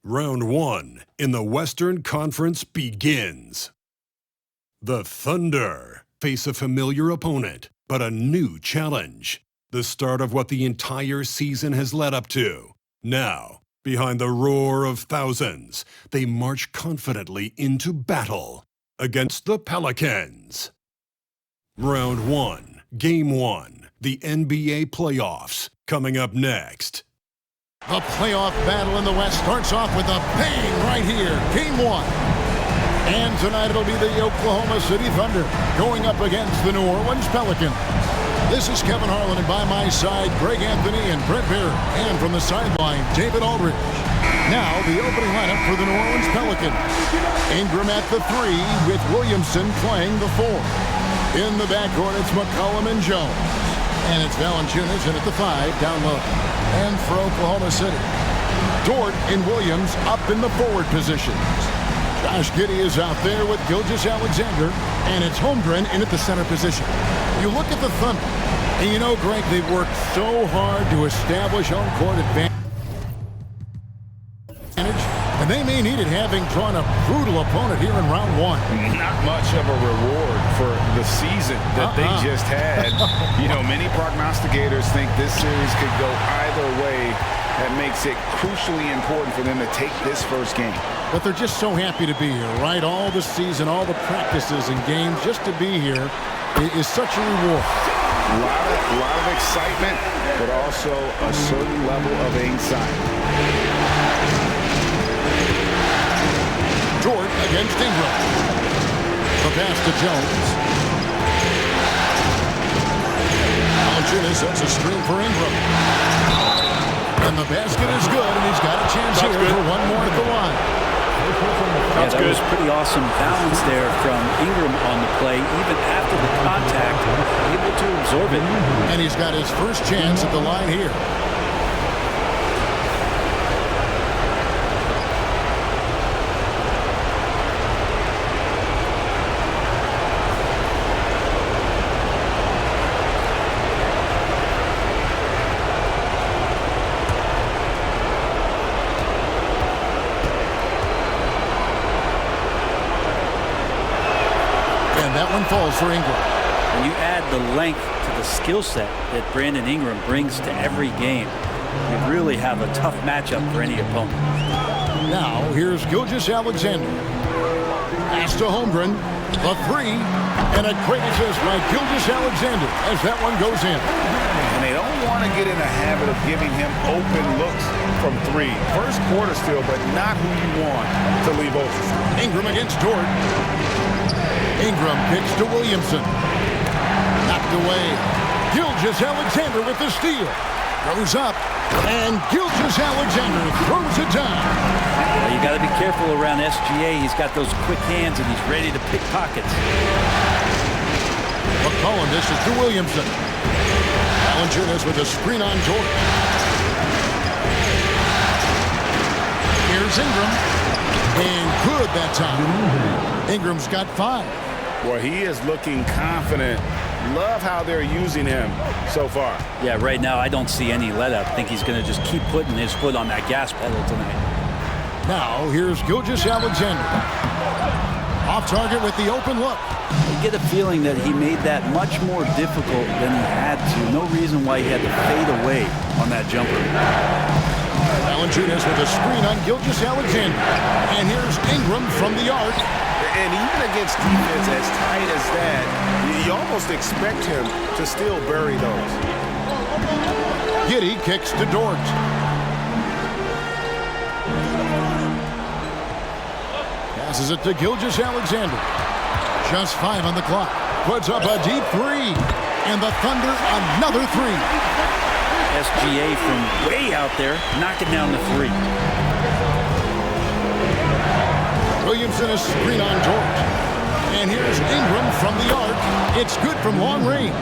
Round 1 in the Western Conference begins. The Thunder face a familiar opponent, but a new challenge. The start of what the entire season has led up to. Now, behind the roar of thousands, they march confidently into battle against the Pelicans. Round 1, Game 1, the NBA playoffs, coming up next. The playoff battle in the West starts off with a bang right here. Game 1. And tonight it'll be the Oklahoma City Thunder going up against the New Orleans Pelicans. This is Kevin Harlan, and by my side, Greg Anthony and Brent Barrett. And from the sideline, David Aldridge. Now, the opening lineup for the New Orleans Pelicans. Ingram at the 3, with Williamson playing the 4. In the backcourt, it's McCollum and Jones. And it's Valanciunas in at the 5, down low. And for Oklahoma City, Dort and Williams up in the forward positions. Josh Giddey is out there with Gilgeous-Alexander, and it's Holmgren in at the center position. You look at the Thunder, and you know, Greg, they've worked so hard to establish home court advantage, and they may need it, having drawn a brutal opponent here in round 1. Not much of a reward for the season that they just had. You know, many prognosticators think this series could go either way. That makes it crucially important for them to take this first game. But they're just so happy to be here, right? All the season, all the practices and games, just to be here is such a reward. A lot of excitement, but also a certain level of anxiety. Dort against Ingram. The pass to Jones. Valanciunas sets a screen for Ingram. And the basket is good, and he's got a chance here for one more at the line. Yeah, that was pretty awesome balance there from Ingram on the play, even after the contact, able to absorb it. And he's got his first chance at the line here. That one falls for Ingram. When you add the length to the skill set that Brandon Ingram brings to every game, you really have a tough matchup for any opponent. Now, here's Gilgeous-Alexander. Pass to Holmgren. The 3. And a great assist by Gilgeous-Alexander as that one goes in. And they don't want to get in the habit of giving him open looks from 3. First quarter still, but not who you want to leave open. Ingram against Dort. Ingram kicks to Williamson. Knocked away. Gilgeous-Alexander with the steal. Goes up. And Gilgeous-Alexander throws it down. Well, you got to be careful around SGA. He's got those quick hands, and he's ready to pick pockets. McCollum dishes to Williamson. Valanciunas with a screen on Dort. Here's Ingram. And good that time. Ingram's got 5. Well, he is looking confident. Love how they're using him so far. Yeah, right now I don't see any let up. I think he's going to just keep putting his foot on that gas pedal tonight. Now, here's Gilgeous-Alexander. Off target with the open look. You get a feeling that he made that much more difficult than he had to. No reason why he had to fade away on that jumper. Valanciunas with a screen on Gilgeous-Alexander. And here's Ingram from the arc. And even against defense as tight as that, you almost expect him to still bury those. Giddey kicks to Dort. Passes it to Gilgeous-Alexander. Just 5 on the clock. Puts up a deep 3. And the Thunder another 3. SGA from way out there, knocking down the 3. Williamson a screen on Dort. And here's Ingram from the arc. It's good from long range.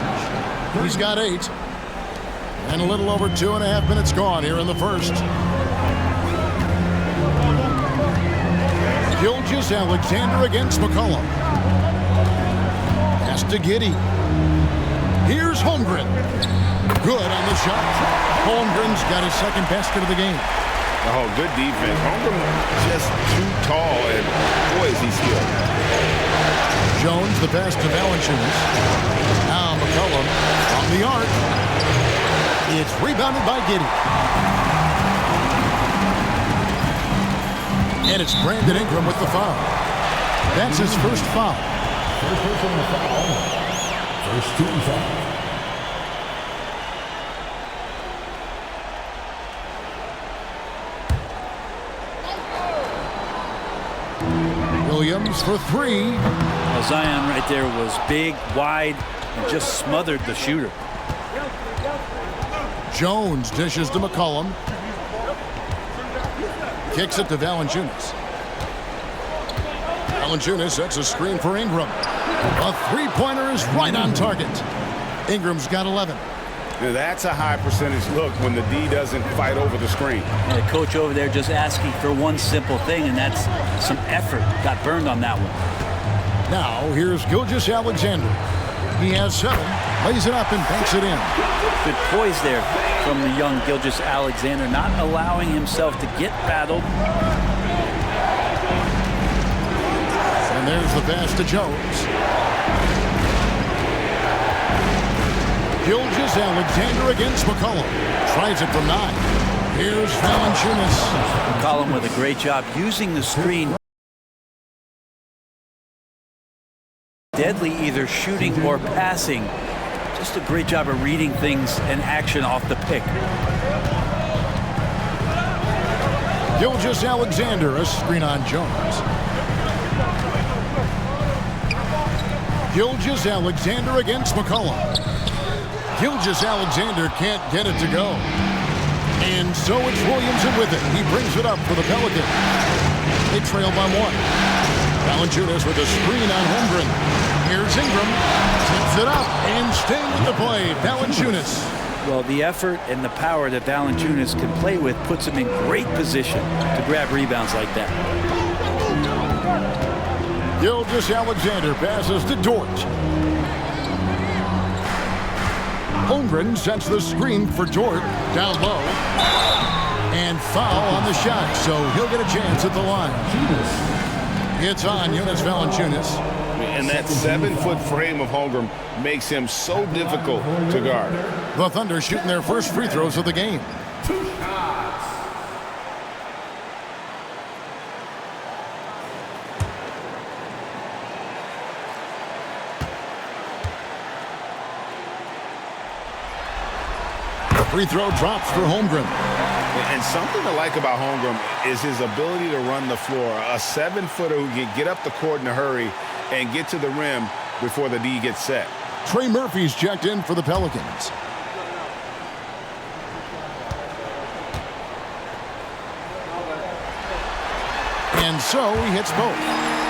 He's got 8. And a little over 2.5 minutes gone here in the first. Gilgeous-Alexander against McCollum. Pass to Giddey. Here's Holmgren. Good on the shot. Holmgren's got his second basket of the game. Oh, good defense. Holmgren just too tall, and boy, is he skilled. Jones, the pass to Valanciunas. Now McCollum on the arc. It's rebounded by Giddey. And it's Brandon Ingram with the foul. That's his first foul. First personal foul. First team foul. Williams for three. Well, Zion right there was big, wide, and just smothered the shooter. Jones dishes to McCollum. Kicks it to Valanciunas. Valanciunas sets a screen for Ingram. A three-pointer is right on target. Ingram's got 11. Now, that's a high percentage look when the D doesn't fight over the screen. And the coach over there just asking for one simple thing, and that's some effort. Got burned on that one. Now, here's Gilgeous-Alexander. He has 7, lays it up and banks it in. Good poise there from the young Gilgeous-Alexander, not allowing himself to get rattled. And there's the pass to Jones. Gilgeous-Alexander against McCollum. Tries it from 9. Here's Valanciunas. McCollum with a great job using the screen. Deadly either shooting or passing. Just a great job of reading things and action off the pick. Gilgeous-Alexander, a screen on Jones. Gilgeous-Alexander against McCollum. Gilgeous-Alexander can't get it to go. And so it's Williamson with it. He brings it up for the Pelicans. They trail by 1. Valanciunas with a screen on Holmgren. Here's Ingram. Tips it up and staying with the play. Valanciunas. Well, the effort and the power that Valanciunas can play with puts him in great position to grab rebounds like that. Gilgeous-Alexander passes to Dort. Holmgren sets the screen for Dort down low. And foul on the shot, so he'll get a chance at the line. It's on Jonas Valanciunas. And that 7-foot frame of Holmgren makes him so difficult to guard. The Thunder shooting their first free throws of the game. The free throw drops for Holmgren. And something to like about Holmgren is his ability to run the floor. A 7-footer who can get up the court in a hurry and get to the rim before the D gets set. Trey Murphy's checked in for the Pelicans. And so he hits both.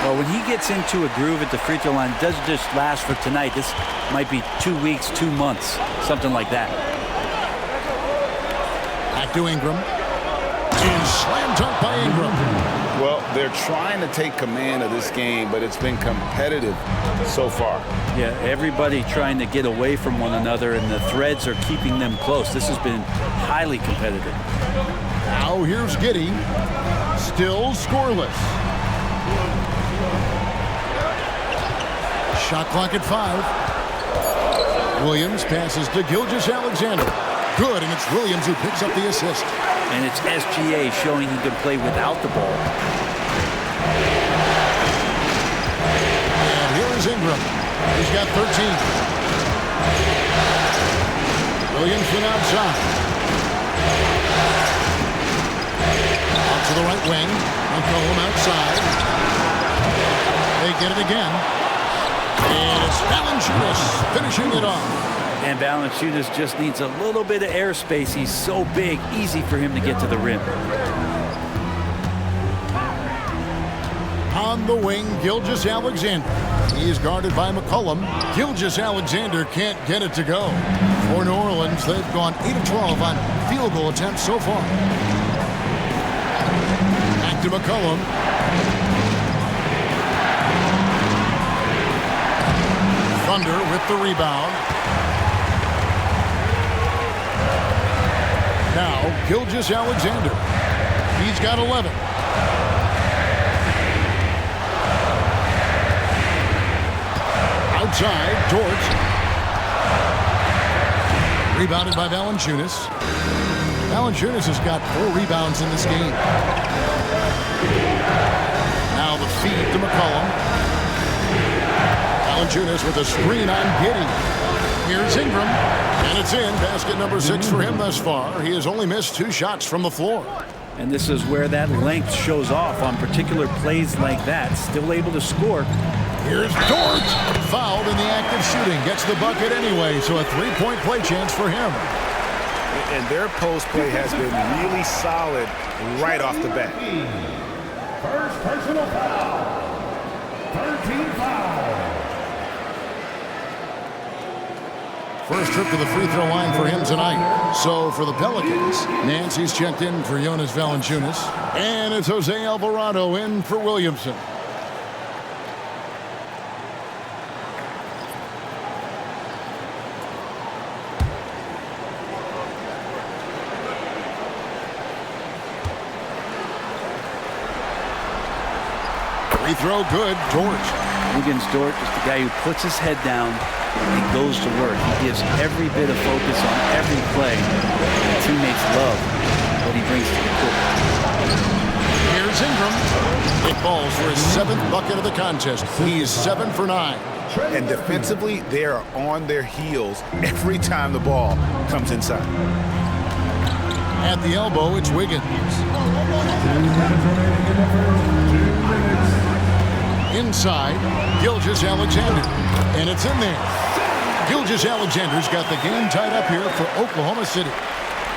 Well, when he gets into a groove at the free throw line, it doesn't just last for tonight. This might be 2 weeks, 2 months, something like that. Back to Ingram. And slam dunk by Ingram. Well, they're trying to take command of this game, but it's been competitive so far. Yeah, everybody trying to get away from one another, and the threads are keeping them close. This has been highly competitive. Now here's Giddey. Still scoreless. Shot clock at 5. Williams passes to Gilgeous-Alexander. Good, and it's Williams who picks up the assist. And it's SGA showing he can play without the ball. And here is Ingram. He's got 13. Williamson outside. Out to the right wing. McCollum outside. They get it again. And it's Valanciunas finishing it off. And Valanciunas just needs a little bit of airspace. He's so big, easy for him to get to the rim. On the wing, Gilgeous-Alexander. He's guarded by McCollum. Gilgeous-Alexander can't get it to go. For New Orleans, they've gone 8 of 12 on field goal attempts so far. Back to McCollum. Thunder with the rebound. Now, Gilgeous-Alexander. He's got 11. Outside, George. Rebounded by Valanciunas. Valanciunas has got 4 rebounds in this game. Now the feed to McCollum. Valanciunas with a screen on Giddey. Here's Ingram. And it's in. Basket number 6 for him thus far. He has only missed 2 shots from the floor. And this is where that length shows off on particular plays like that. Still able to score. Here's Dort. Fouled in the act of shooting. Gets the bucket anyway, so a 3-point play chance for him. And their post play has been really solid right off the bat. First personal foul. 13 foul. First trip to the free throw line for him tonight. So for the Pelicans, Nancy's checked in for Jonas Valanciunas. And it's Jose Alvarado in for Williamson. Free throw good, George. Wiggins Dort is the guy who puts his head down and goes to work. He gives every bit of focus on every play. And teammates love what he brings to the court. Here's Ingram. It falls for his 7th bucket of the contest. He's 7 for 9. And defensively, they are on their heels every time the ball comes inside. At the elbow, it's Wiggins. Inside, Gilgeous-Alexander. And it's in there. Gilgeous-Alexander's got the game tied up here for Oklahoma City.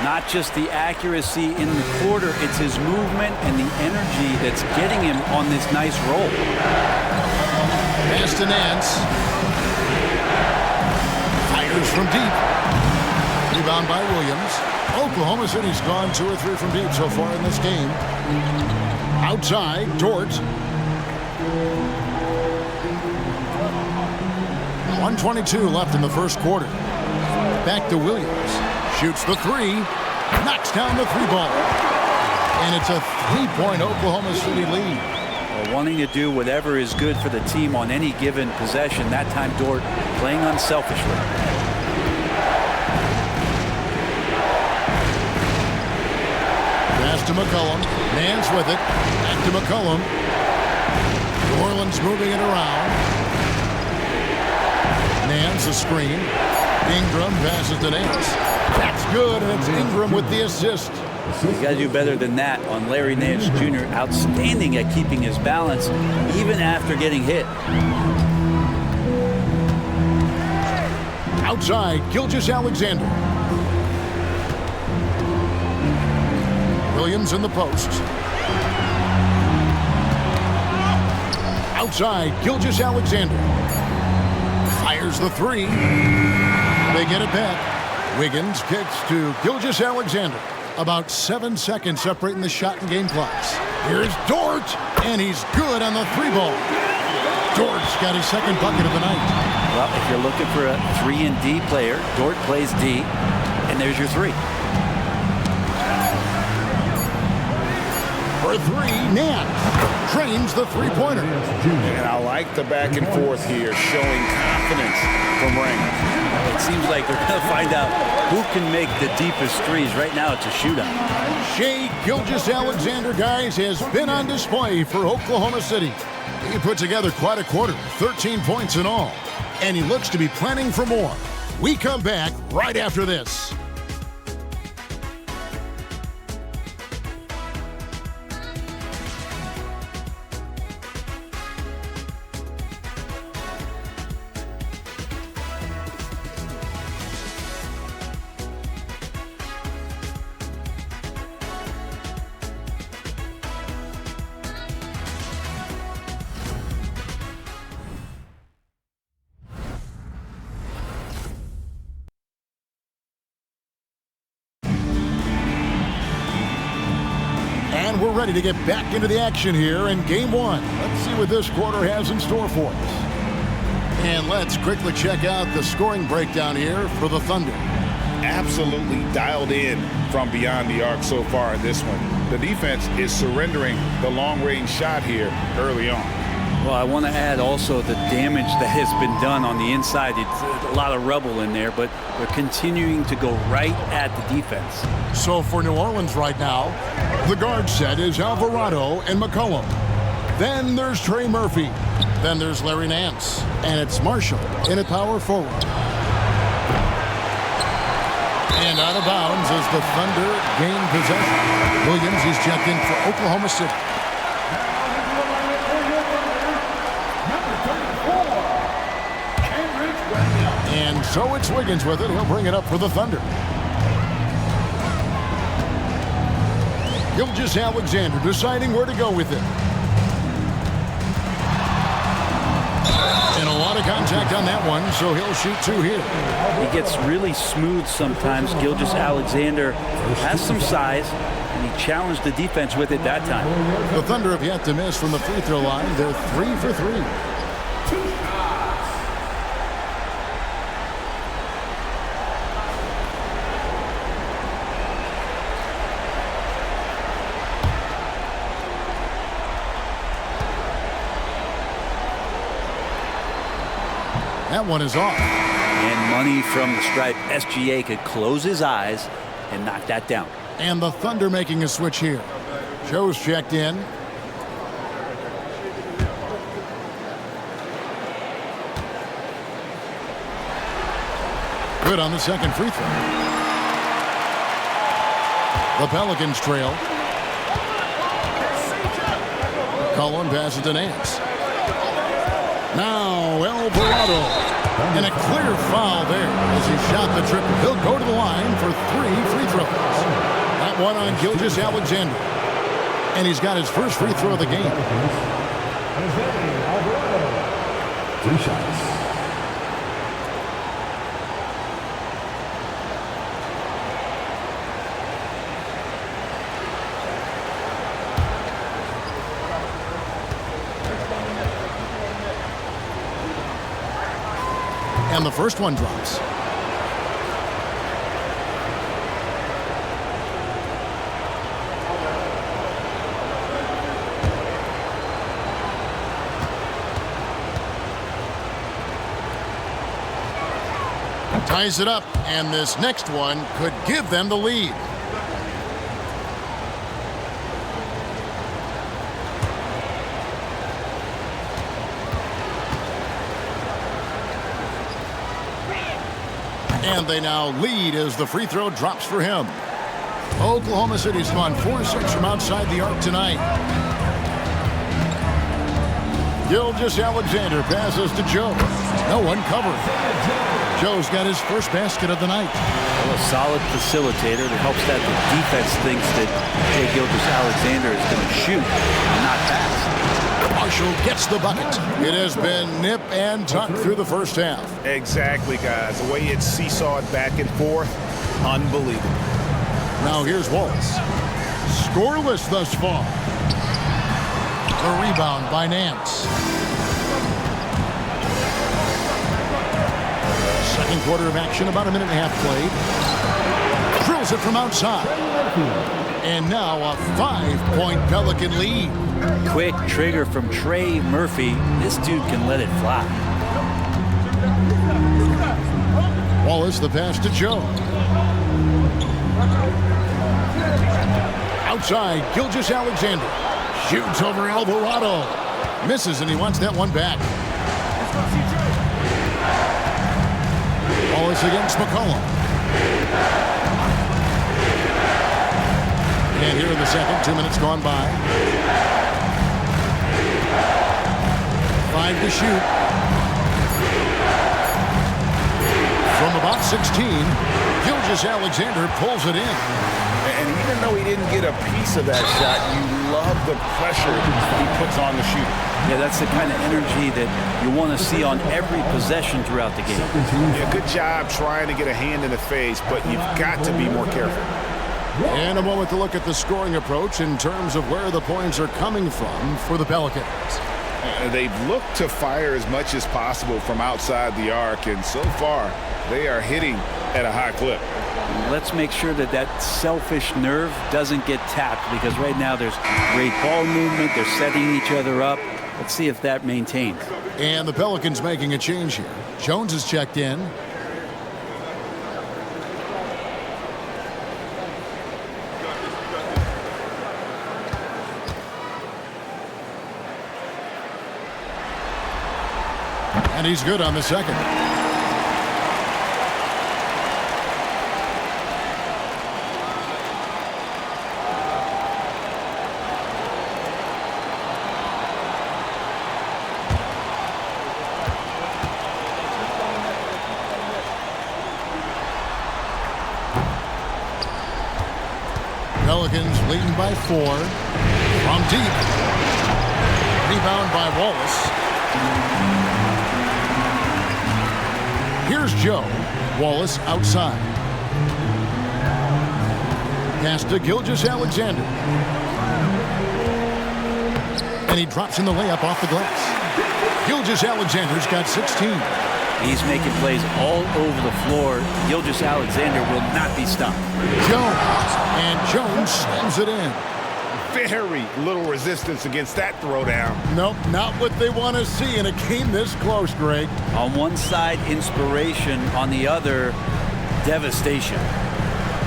Not just the accuracy in the quarter, it's his movement and the energy that's getting him on this nice roll. Pass to Nance. Fires from deep. Rebound by Williams. Oklahoma City's gone 2 or 3 from deep so far in this game. Outside, George. 1:22 left in the first quarter. Back to Williams. Shoots the 3. Knocks down the 3 ball. And it's a 3-point Oklahoma City lead. Well, wanting to do whatever is good for the team on any given possession. That time Dort playing unselfishly. Pass to McCollum. Nance with it. Back to McCollum. New Orleans moving it around. Nance a screen. Ingram passes to Nance. That's good, and it's Ingram with the assist. You got to do better than that on Larry Nance Jr. Outstanding at keeping his balance, even after getting hit. Outside, Gilgeous-Alexander. Williams in the post. Outside, Gilgeous-Alexander. Fires the 3. They get it back. Wiggins kicks to Gilgeous-Alexander. About 7 seconds separating the shot and game clocks. Here's Dort, and he's good on the 3 ball. Dort's got his 2nd bucket of the night. Well, if you're looking for a 3-and-D player, Dort plays D, and there's your 3. For 3, Nance trains the 3-pointer. And I like the back and forth here, showing confidence from Rain. It seems like they're going to find out who can make the deepest threes. Right now, it's a shootout. Shai Gilgeous-Alexander, guys, has been on display for Oklahoma City. He put together quite a quarter, 13 points in all. And he looks to be planning for more. We come back right after this. And we're ready to get back into the action here in Game 1. Let's see what this quarter has in store for us. And let's quickly check out the scoring breakdown here for the Thunder. absolutely dialed in from beyond the arc so far in this one. The defense is surrendering the long-range shot here early on. Well, I want to add also the damage that has been done on the inside. It's a lot of rubble in there, but they're continuing to go right at the defense. So for New Orleans right now, the guard set is Alvarado and McCollum. Then there's Trey Murphy. Then there's Larry Nance. And it's Marshall in at power forward. And out of bounds as the Thunder gain possession. Williams, he's checked in for Oklahoma City. And so it's Wiggins with it. He'll bring it up for the Thunder. Gilgeous-Alexander deciding where to go with it. And a lot of contact on that one, so he'll shoot two here. He gets really smooth sometimes. Gilgeous-Alexander has some size, and he challenged the defense with it that time. The Thunder have yet to miss from the free throw line. They're 3 for 3. That one is off. And money from the stripe. SGA could close his eyes and knock that down. And the Thunder making a switch here. Joe's checked in. Good on the second free throw. The Pelicans trail. Cullen passes to Nance. Now Alvarado. And a clear foul there as he shot the triple. He'll go to the line for 3 free throws. That one on Gilgeous-Alexander. And he's got his first free throw of the game. 3 shots. And the first one drops. Ties it up, and this next one could give them the lead. And they now lead as the free throw drops for him. Oklahoma City's gone 4-6 from outside the arc tonight. Gilgeous-Alexander passes to Joe. No one covered. Joe's got his first basket of the night. Well, a solid facilitator that helps that the defense thinks that Gilgeous-Alexander is going to shoot and not pass. Marshall gets the bucket. It has been nip and tuck through the first half. Exactly, guys. The way it's seesawed back and forth, unbelievable. Now here's Wallace. Scoreless thus far. The rebound by Nance. Second quarter of action, about a minute and a half played. Drills it from outside. And now a 5-point Pelican lead. Quick trigger from Trey Murphy. This dude can let it fly. Wallace, the pass to Joe. Outside, Gilgeous-Alexander. Shoots over Alvarado. Misses, and he wants that one back. Wallace against McCollum. And here in the second, 2 minutes gone by. 5 to shoot. From about 16, Gilgeous-Alexander pulls it in. And even though he didn't get a piece of that shot, you love the pressure he puts on the shooter. Yeah, that's the kind of energy that you want to see on every possession throughout the game. Yeah, good job trying to get a hand in the face, but you've got to be more careful. And a moment to look at the scoring approach in terms of where the points are coming from for the Pelicans. They've looked to fire as much as possible from outside the arc, and so far they are hitting at a high clip. Let's make sure that that selfish nerve doesn't get tapped, because right now there's great ball movement. They're setting each other up. Let's see if that maintains. And the Pelicans making a change here. Jones is checked in. And he's good on the second. Pelicans leading by 4 from deep. Rebound by Wallace. Here's Joe. Wallace outside. Pass to Gilgeous-Alexander. And he drops in the layup off the glass. Gilgeous-Alexander's got 16. He's making plays all over the floor. Gilgeous-Alexander will not be stopped. Jones. And Jones slams it in. Very little resistance against that throwdown. Nope, not what they want to see, and it came this close, Greg. On one side, inspiration. On the other, devastation.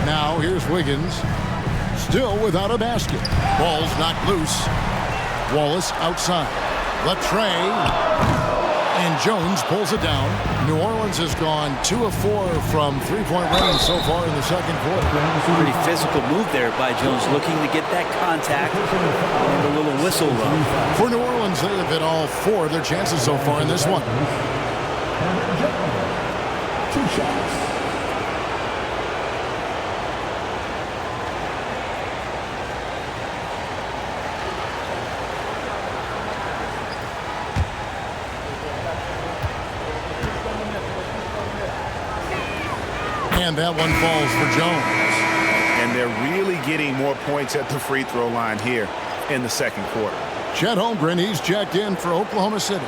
Now here's Wiggins. Still without a basket. Ball's knocked loose. Wallace outside. Latrey. And Jones pulls it down. New Orleans has gone 2 of 4 from three-point range so far in the second quarter. Pretty physical move there by Jones, looking to get that contact and a little whistle run. For New Orleans, they have hit all 4 of their chances so far in this one. 2 shots. And that one falls for Jones. And they're really getting more points at the free throw line here in the second quarter. Chet Holmgren, he's checked in for Oklahoma City.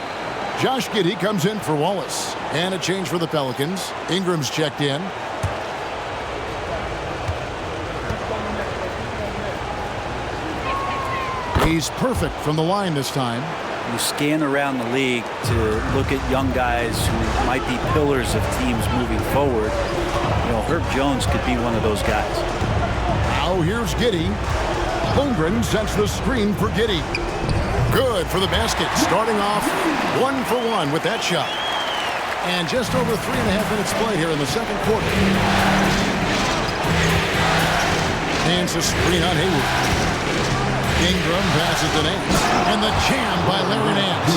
Josh Giddey comes in for Wallace. And a change for the Pelicans. Ingram's checked in. He's perfect from the line this time. You scan around the league to look at young guys who might be pillars of teams moving forward. You know, Herb Jones could be one of those guys. Now here's Giddey. Holmgren sets the screen for Giddey. Good for the basket. Starting off 1 for 1 with that shot. And just over 3.5 minutes played here in the second quarter. Hands a screen on Hayward. Ingram passes to Nance. And the jam by Larry Nance.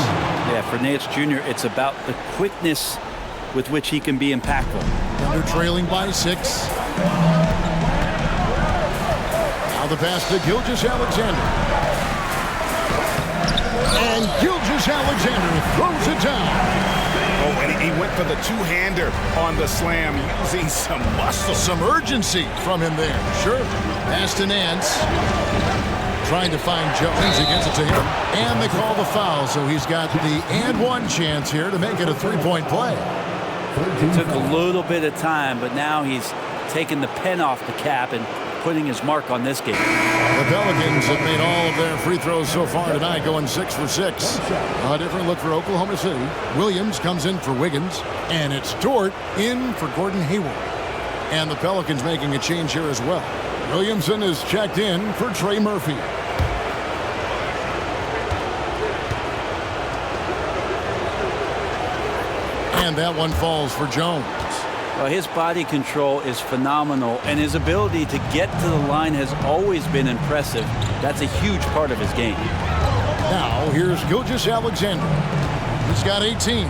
Yeah, for Nance Jr., it's about the quickness with which he can be impactful. Thunder trailing by 6. Now the pass to Gilgeous-Alexander. And Gilgeous-Alexander throws it down. Oh, and he went for the two-hander on the slam, using some muscle. Some urgency from him there. Sure. Pass to Nance. Trying to find Jones. He gets it to him. And they call the foul, so he's got the and one chance here to make it a three-point play. It took a little bit of time, but now he's taking the pen off the cap and putting his mark on this game. The Pelicans have made all of their free throws so far tonight, going 6 for 6. A different look for Oklahoma City. Williams comes in for Wiggins, and it's Dort in for Gordon Hayward. And the Pelicans making a change here as well. Williamson is checked in for Trey Murphy. And that one falls for Jones. Well, his body control is phenomenal, and his ability to get to the line has always been impressive. That's a huge part of his game. Now, here's Gilgeous-Alexander. He's got 18.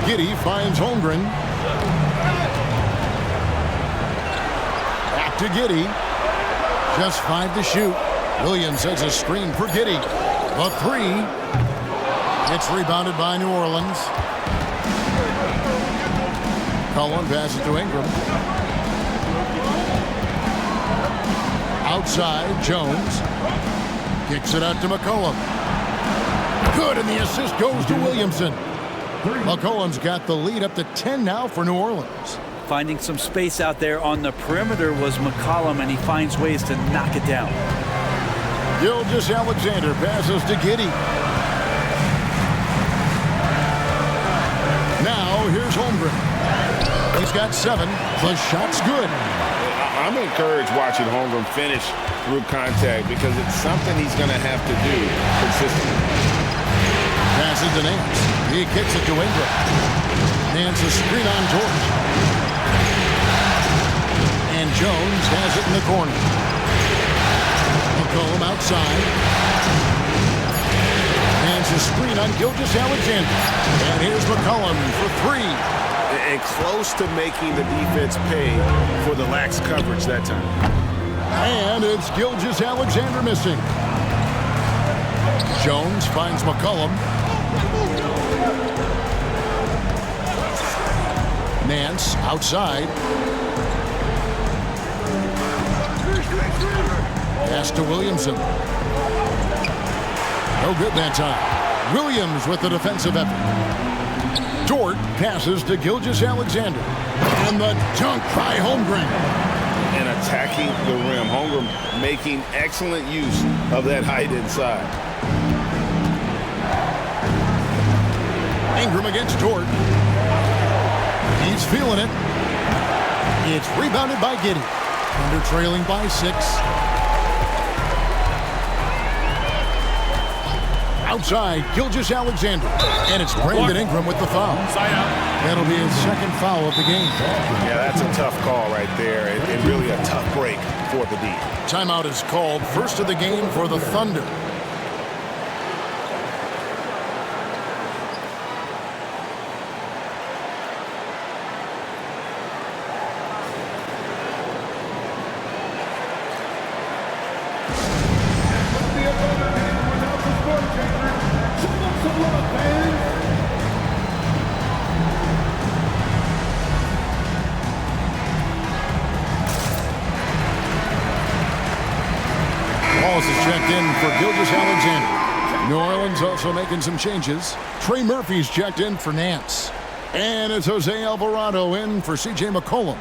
Giddey finds Holmgren. Back to Giddey. Just 5 to shoot. Williams sets a screen for Giddey. The 3. It's rebounded by New Orleans. Cullen passes to Ingram. Outside, Jones. Kicks it out to McCollum. Good, and the assist goes to Williamson. McCollum's got the lead up to 10 now for New Orleans. Finding some space out there on the perimeter was McCollum, and he finds ways to knock it down. Gilgeous-Alexander passes to Giddey. Now here's Holmgren. He's got 7. The shot's good. I'm encouraged watching Holmgren finish through contact because it's something he's going to have to do consistently. Passes to Nance. He kicks it to Ingram. Nance a screen on George. And Jones has it in the corner. McCollum outside. Nance a screen on Gilgeous-Alexander. And here's McCollum for 3. And close to making the defense pay for the lax coverage that time. And it's Gilgeous-Alexander missing. Jones finds McCollum. Nance outside. Pass to Williamson. No good that time. Williams with the defensive effort. Dort passes to Gilgeous-Alexander. And the dunk by Holmgren. And attacking the rim. Holmgren making excellent use of that height inside. Ingram against Dort. He's feeling it. It's rebounded by Giddey. Thunder trailing by 6. Outside, Gilgeous-Alexander. And it's Brandon Ingram with the foul. That'll be his 2nd foul of the game. Yeah, that's a tough call right there. And really a tough break for the D. Timeout is called. First of the game for the Thunder. Walls is checked in for Gilgeous-Alexander. New Orleans also making some changes. Trey Murphy's checked in for Nance. And it's Jose Alvarado in for C.J. McCollum.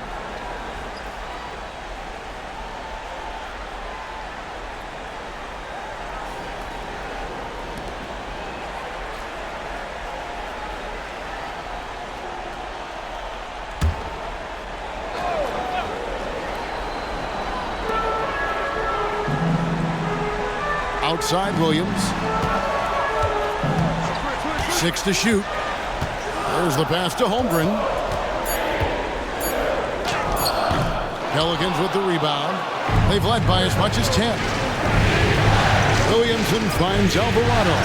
Outside Williams. 6 to shoot. There's the pass to Holmgren. Pelicans with the rebound. They've led by as much as 10. Williamson finds Alvarado.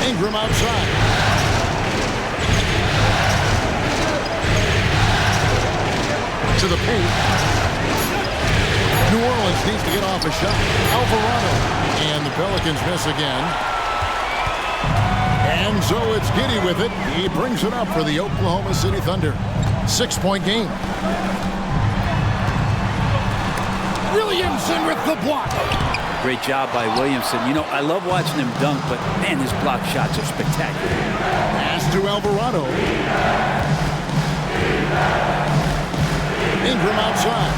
Ingram outside. To the paint. New Orleans needs to get off a shot. Alvarado. And the Pelicans miss again. And so it's Giddey with it. He brings it up for the Oklahoma City Thunder. 6-point game. Williamson with the block. Great job by Williamson. You know, I love watching him dunk, but man, his block shots are spectacular. Pass to Alvarado. Ingram outside.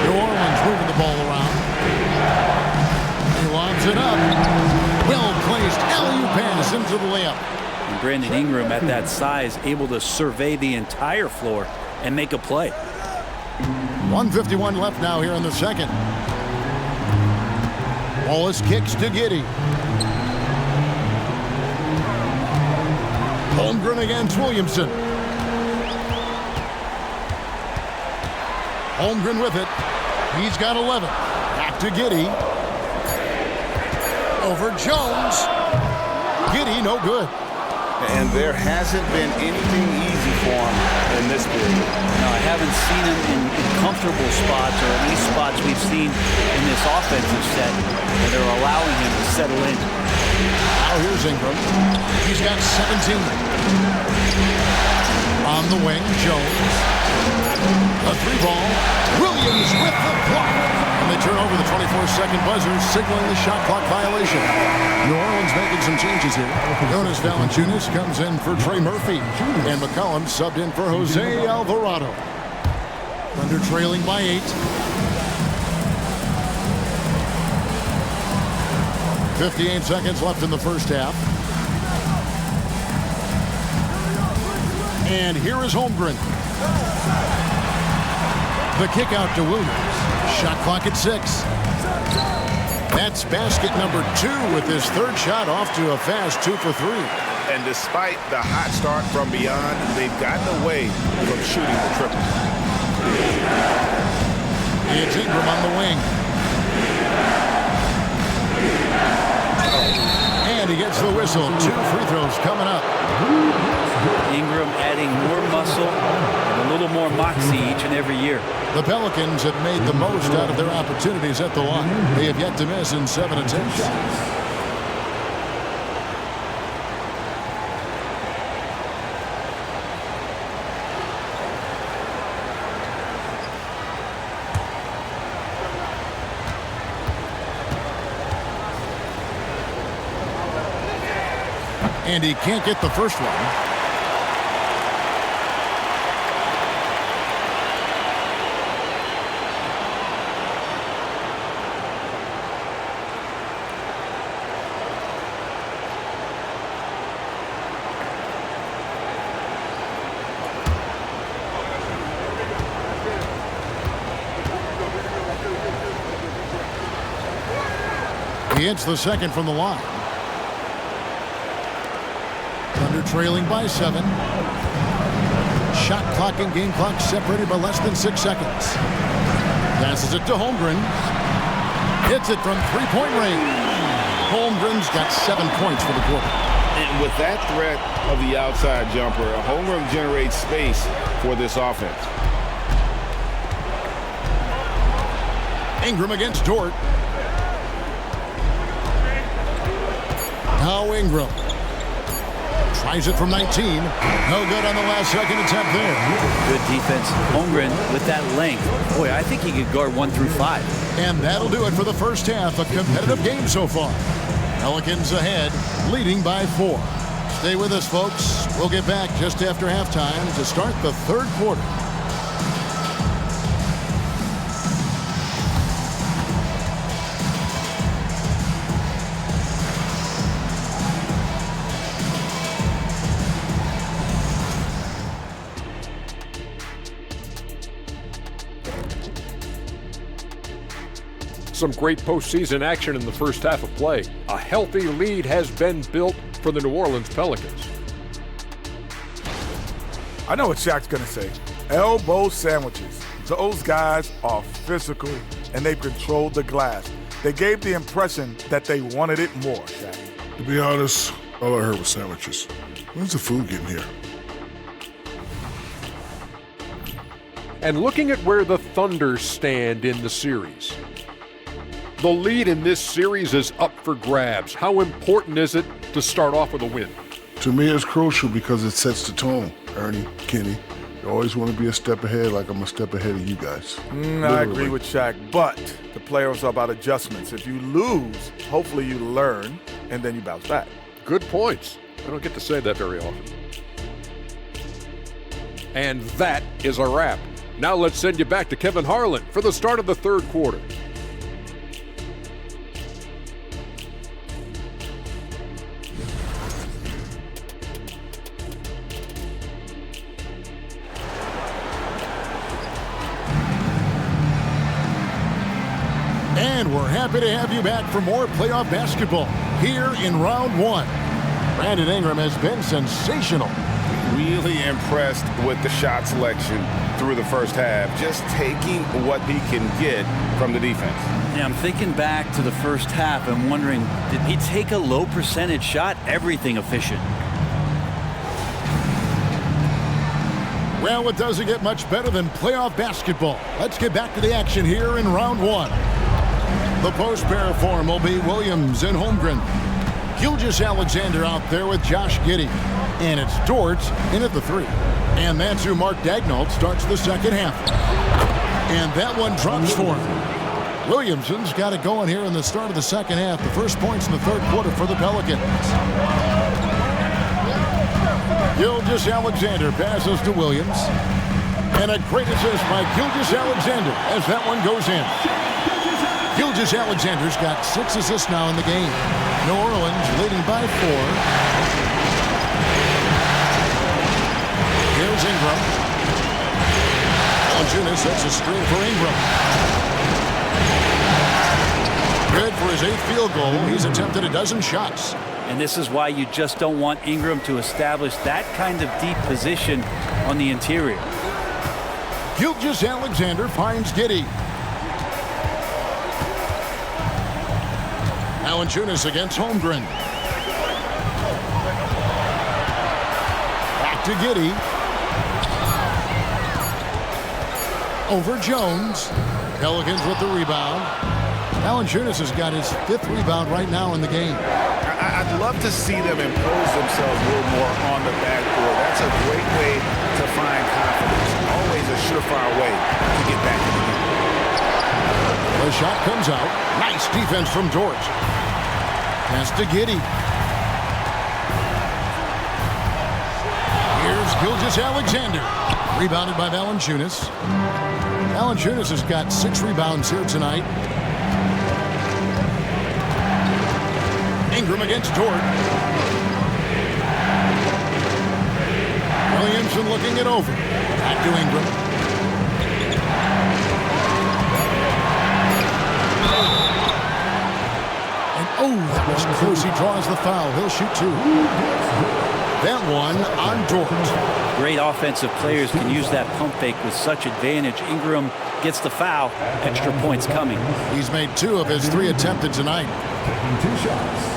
New Orleans moving the ball around. He lobs it up. Well-placed alley-oop pass into the layup. And Brandon Ingram at that size able to survey the entire floor and make a play. 1:51 left now here in the second. Wallace kicks to Giddey. Holmgren against Williamson. Holmgren with it. He's got 11. Back to Giddey. Over Jones. Giddey, no good. And there hasn't been anything easy for him in this period. No, I haven't seen him in comfortable spots, or at least spots we've seen in this offensive set that are allowing him to settle in. Now here's Ingram. He's got 17. On the wing, Jones. A 3-ball. Williams with the block. turnover, the 24-second buzzer signaling the shot clock violation. New Orleans making some changes here. Jonas Valanciunas comes in for Trey Murphy. And McCollum subbed in for Jose Alvarado. Thunder trailing by 8. 58 seconds left in the first half. And here is Holmgren. The kick out to Williams. Shot clock at 6. That's basket number 2 with his third shot off to a fast 2 for 3. And despite the hot start from beyond, they've gotten away from shooting the triple. It's Ingram on the wing. And he gets the whistle. 2 free throws coming up. Ingram adding more muscle and a little more moxie each and every year. The Pelicans have made the most out of their opportunities at the line. They have yet to miss in 7 attempts. And he can't get the first one. He hits the second from the line. Thunder trailing by 7. Shot clock and game clock separated by less than 6 seconds. Passes it to Holmgren. Hits it from three-point range. Holmgren's got 7 points for the quarter. And with that threat of the outside jumper, Holmgren generates space for this offense. Ingram against Dort. Now Ingram. Tries it from 19. No good on the last second attempt there. Good defense. Holmgren with that length. Boy, I think he could guard 1 through 5. And that'll do it for the first half. A competitive game so far. Pelicans ahead, leading by 4. Stay with us, folks. We'll get back just after halftime to start the third quarter. Some great postseason action in the first half of play. A healthy lead has been built for the New Orleans Pelicans. I know what Shaq's going to say. Elbow sandwiches. Those guys are physical, and they've controlled the glass. They gave the impression that they wanted it more, Shaq. To be honest, all I heard was sandwiches. When's the food getting here? And looking at where the Thunder stand in the series. The lead in this series is up for grabs. How important is it to start off with a win? To me, it's crucial because it sets the tone. Ernie, Kenny, you always want to be a step ahead like I'm a step ahead of you guys. I agree with Shaq, but the playoffs are about adjustments. If you lose, hopefully you learn, and then you bounce back. Good points. I don't get to say that very often. And that is a wrap. Now let's send you back to Kevin Harlan for the start of the third quarter. And we're happy to have you back for more playoff basketball here in round 1. Brandon Ingram has been sensational. Really impressed with the shot selection through the first half, just taking what he can get from the defense. Yeah, I'm thinking back to the first half and wondering, did he take a low percentage shot? Everything efficient. Well, it doesn't get much better than playoff basketball. Let's get back to the action here in round 1. The post pair form will be Williams and Holmgren. Gilgeous-Alexander out there with Josh Giddey. And it's Dort in at the 3. And that's who Mark Daigneault starts the second half. And that one drops for him. Williamson's got it going here in the start of the second half. The first points in the third quarter for the Pelicans. Gilgeous-Alexander passes to Williams. And a great assist by Gilgeous-Alexander as that one goes in. Gilgeous-Alexander's got 6 assists now in the game. New Orleans leading by 4. Here's Ingram. Valanciunas sets a screen for Ingram. Good for his 8th field goal. He's attempted a dozen shots. And this is why you just don't want Ingram to establish that kind of deep position on the interior. Gilgeous-Alexander finds Giddey. Valanciunas against Holmgren. Back to Giddey. Over Jones. Pelicans with the rebound. Valanciunas has got his 5th rebound right now in the game. I'd love to see them impose themselves a little more on the backboard. That's a great way to find confidence. Always a surefire way to get back in the game. The shot comes out. Nice defense from Dort. Pass to Giddey. Here's Gilgeous-Alexander. Rebounded by Valanciunas. Valanciunas has got 6 rebounds here tonight. Ingram against Dort. Williamson looking it over. Back to Ingram. And that was close. He draws the foul. He'll shoot 2. That one on Dort. Great offensive players can use that pump fake with such advantage. Ingram gets the foul. Extra points coming. He's made 2 of his 3 attempted tonight. Taking 2 shots.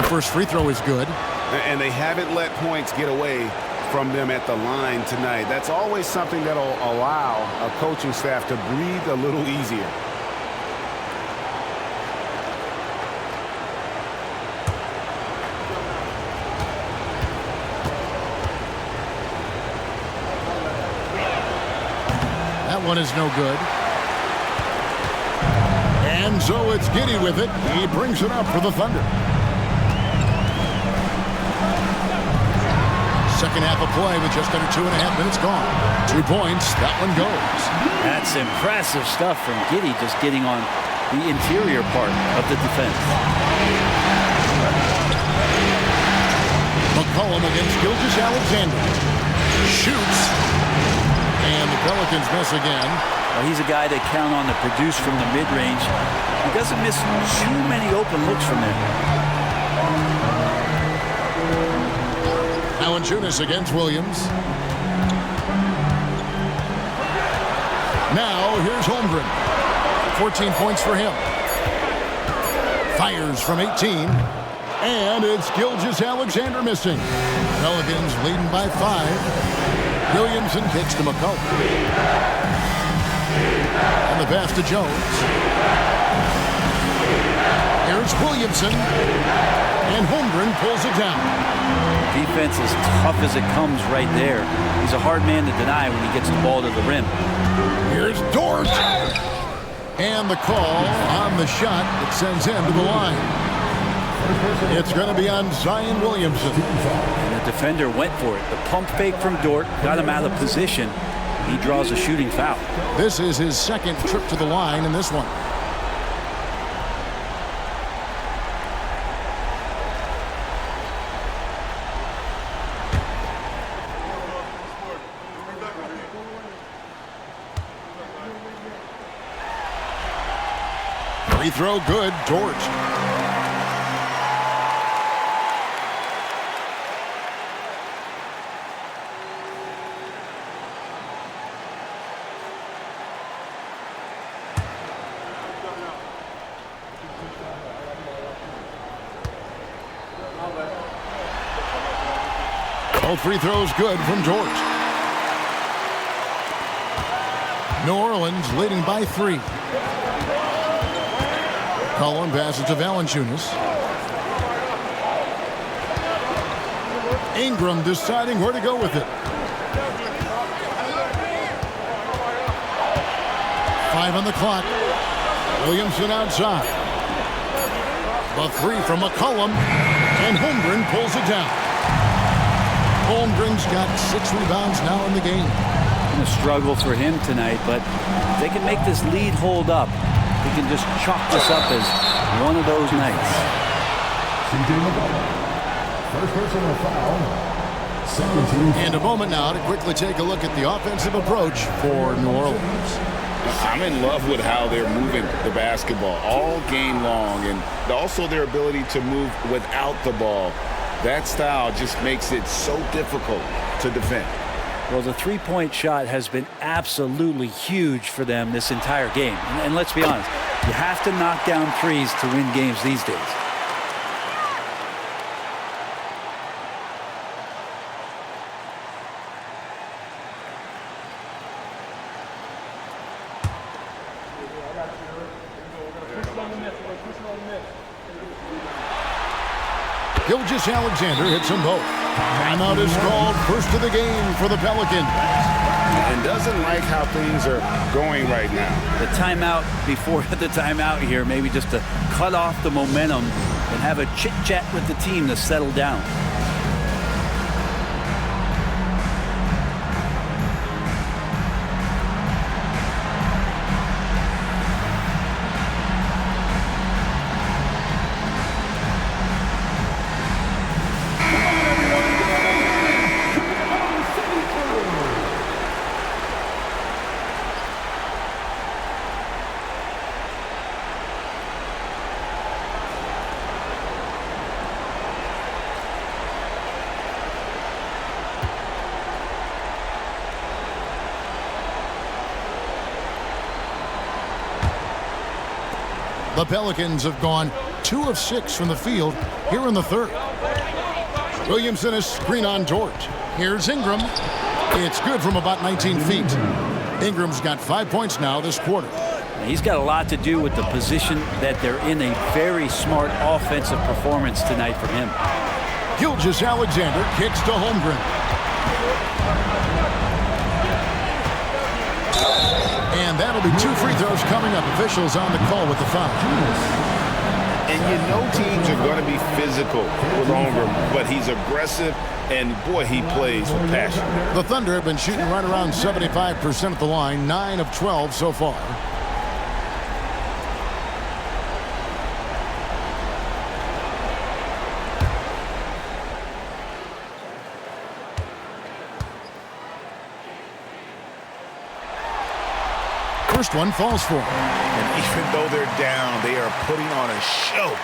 First free throw is good. And they haven't let points get away from them at the line tonight. That's always something that'll allow a coaching staff to breathe a little easier. That one is no good. And so it's Giddey with it. He brings it up for the Thunder. Second half of play with just under 2.5 minutes gone. 2 points. That one goes. That's impressive stuff from Giddey, just getting on the interior part of the defense. McCollum against Gilgeous-Alexander. Shoots. And the Pelicans miss again. Well, he's a guy they count on to produce from the mid-range. He doesn't miss too many open looks from there. Valanciunas against Williams. Now here's Holmgren. 14 points for him. Fires from 18. And it's Gilgeous-Alexander missing. Pelicans leading by 5. Williamson kicks to McCollum. And the pass to Jones. Here's Williamson. And Holmgren pulls it down. Defense is tough as it comes right there. He's a hard man to deny when he gets the ball to the rim. Here's Dort. And the call on the shot that sends him to the line. It's going to be on Zion Williamson. And the defender went for it. The pump fake from Dort got him out of position. He draws a shooting foul. This is his 2nd trip to the line in this one. Free throw good, Dort. Both free throws good from Dort. New Orleans leading by 3. Cullen passes to Valanciunas. Ingram deciding where to go with it. 5 on the clock. Williamson outside. The three from McCollum, and Holmgren pulls it down. Holmgren's got 6 rebounds now in the game. A struggle for him tonight, but if they can make this lead hold up, he can just chalk this up as one of those nights. First personal foul. And a moment now to quickly take a look at the offensive approach for New Orleans. I'm in love with how they're moving the basketball all game long, and also their ability to move without the ball. That style just makes it so difficult to defend. Well, the three-point shot has been absolutely huge for them this entire game. And let's be honest, you have to knock down threes to win games these days. Alexander hits them both. Timeout is called, first of the game for the Pelicans. And doesn't like how things are going right now. The timeout before the timeout here, maybe just to cut off the momentum and have a chit-chat with the team to settle down. The Pelicans have gone 2 of 6 from the field here in the third. Williamson is screen on George. Here's Ingram. It's good from about 19 feet. Ingram's got 5 points now this quarter. He's got a lot to do with the position that they're in. A very smart offensive performance tonight from him. Alexander kicks to Holmgren. And that'll be 2 free throws coming up. Officials on the call with the foul. And you know teams are going to be physical with Holmgren, but he's aggressive, and boy, he plays with passion. The Thunder have been shooting right around 75% at the line, 9 of 12 so far. First one falls for him. And even though they're down, they are putting on a show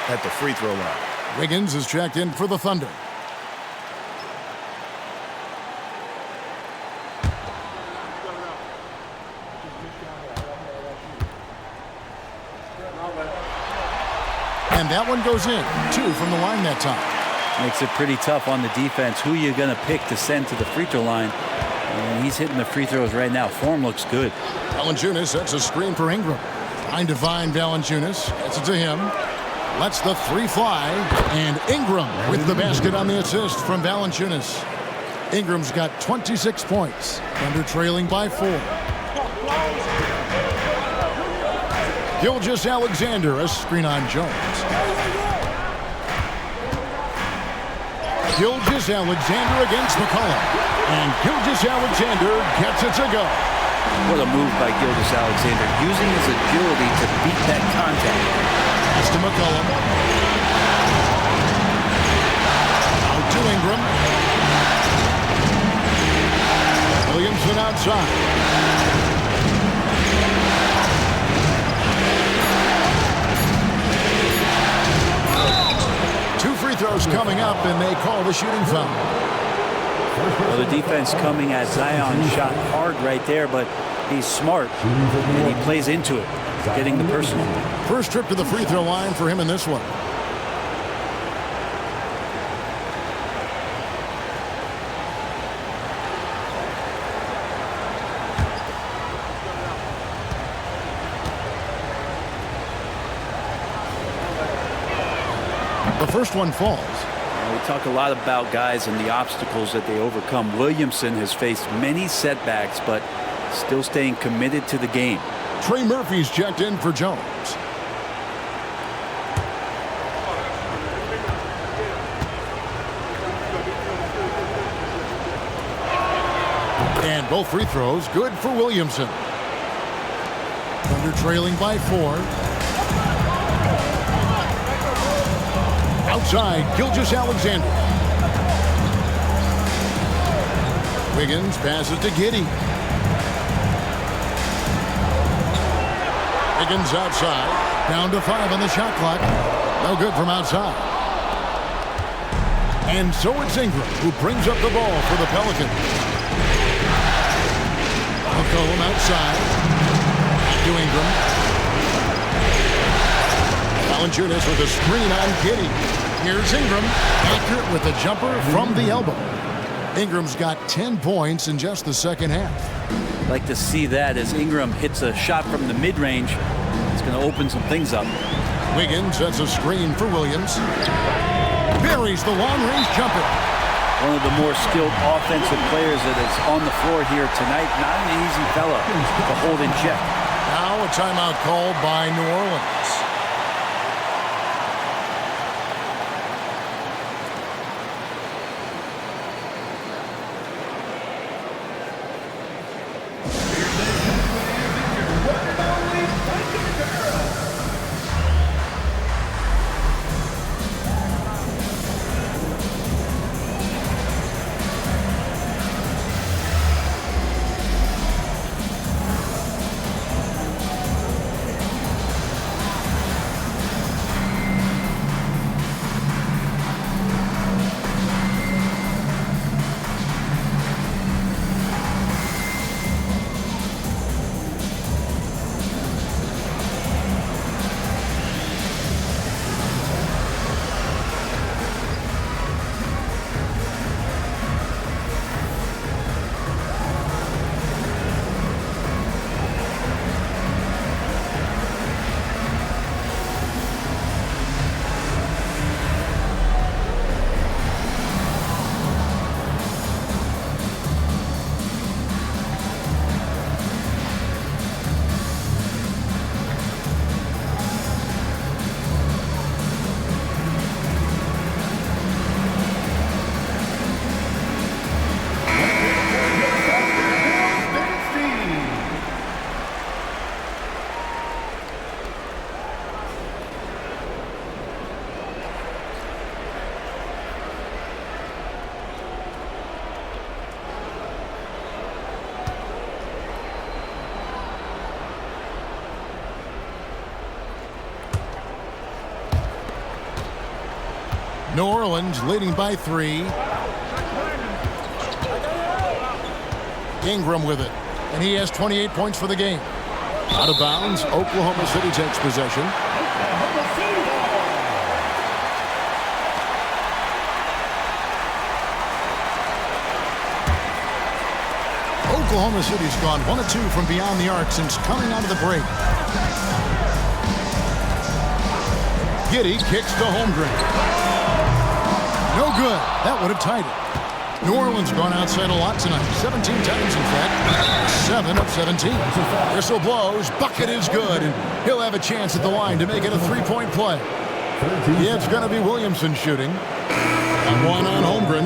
at the free throw line. Wiggins is checked in for the Thunder. And that one goes in. 2 from the line that time. Makes it pretty tough on the defense. Who you going to pick to send to the free throw line? And he's hitting the free throws right now. Form looks good. Valanciunas sets a screen for Ingram. Trying to find Valanciunas. Gets it to him. Lets the 3 fly. And Ingram with the basket on the assist from Valanciunas. Ingram's got 26 points. Thunder trailing by 4. Alexander, a screen on Jones. Alexander against McCollum. And Alexander gets it to go. What a move by Alexander, using his agility to beat that contact. It's to McCollum. Out to Ingram. Williamson outside. Throws coming up, and they call the shooting foul. Well, the defense coming at Zion shot hard right there, but he's smart, and he plays into it, getting the personal. First trip to the free throw line for him in this one. first one falls. We talk a lot about guys and the obstacles that they overcome. Williamson has faced many setbacks, but still staying committed to the game. Trey Murphy's checked in for Jones. And both free throws good for Williamson. Thunder trailing by 4. Outside, Gilgeous-Alexander. Wiggins passes to Giddey. Wiggins outside. Down to 5 on the shot clock. No good from outside. And so it's Ingram who brings up the ball for the Pelicans. McCollum outside. To Ingram. Valanciunas with a screen on Giddey. Here's Ingram. Accurate with a jumper from the elbow. Ingram's got 10 points in just the second half. Like to see that as Ingram hits a shot from the mid-range. It's going to open some things up. Wiggins sets a screen for Williams. Buries the long-range jumper. One of the more skilled offensive players that is on the floor here tonight. Not an easy fella to hold in check. Now a timeout called by New Orleans. New Orleans leading by 3. Ingram with it. And he has 28 points for the game. Out of bounds, Oklahoma City takes possession. Oklahoma City's gone 1 of 2 from beyond the arc since coming out of the break. Giddey kicks to Holmgren. No good. That would have tied it. New Orleans gone outside a lot tonight. 17 times, in fact. 7 of 17. Whistle blows. Bucket is good. And he'll have a chance at the line to make it a 3-point play. Yeah, it's going to be Williamson shooting. And 1 on Holmgren.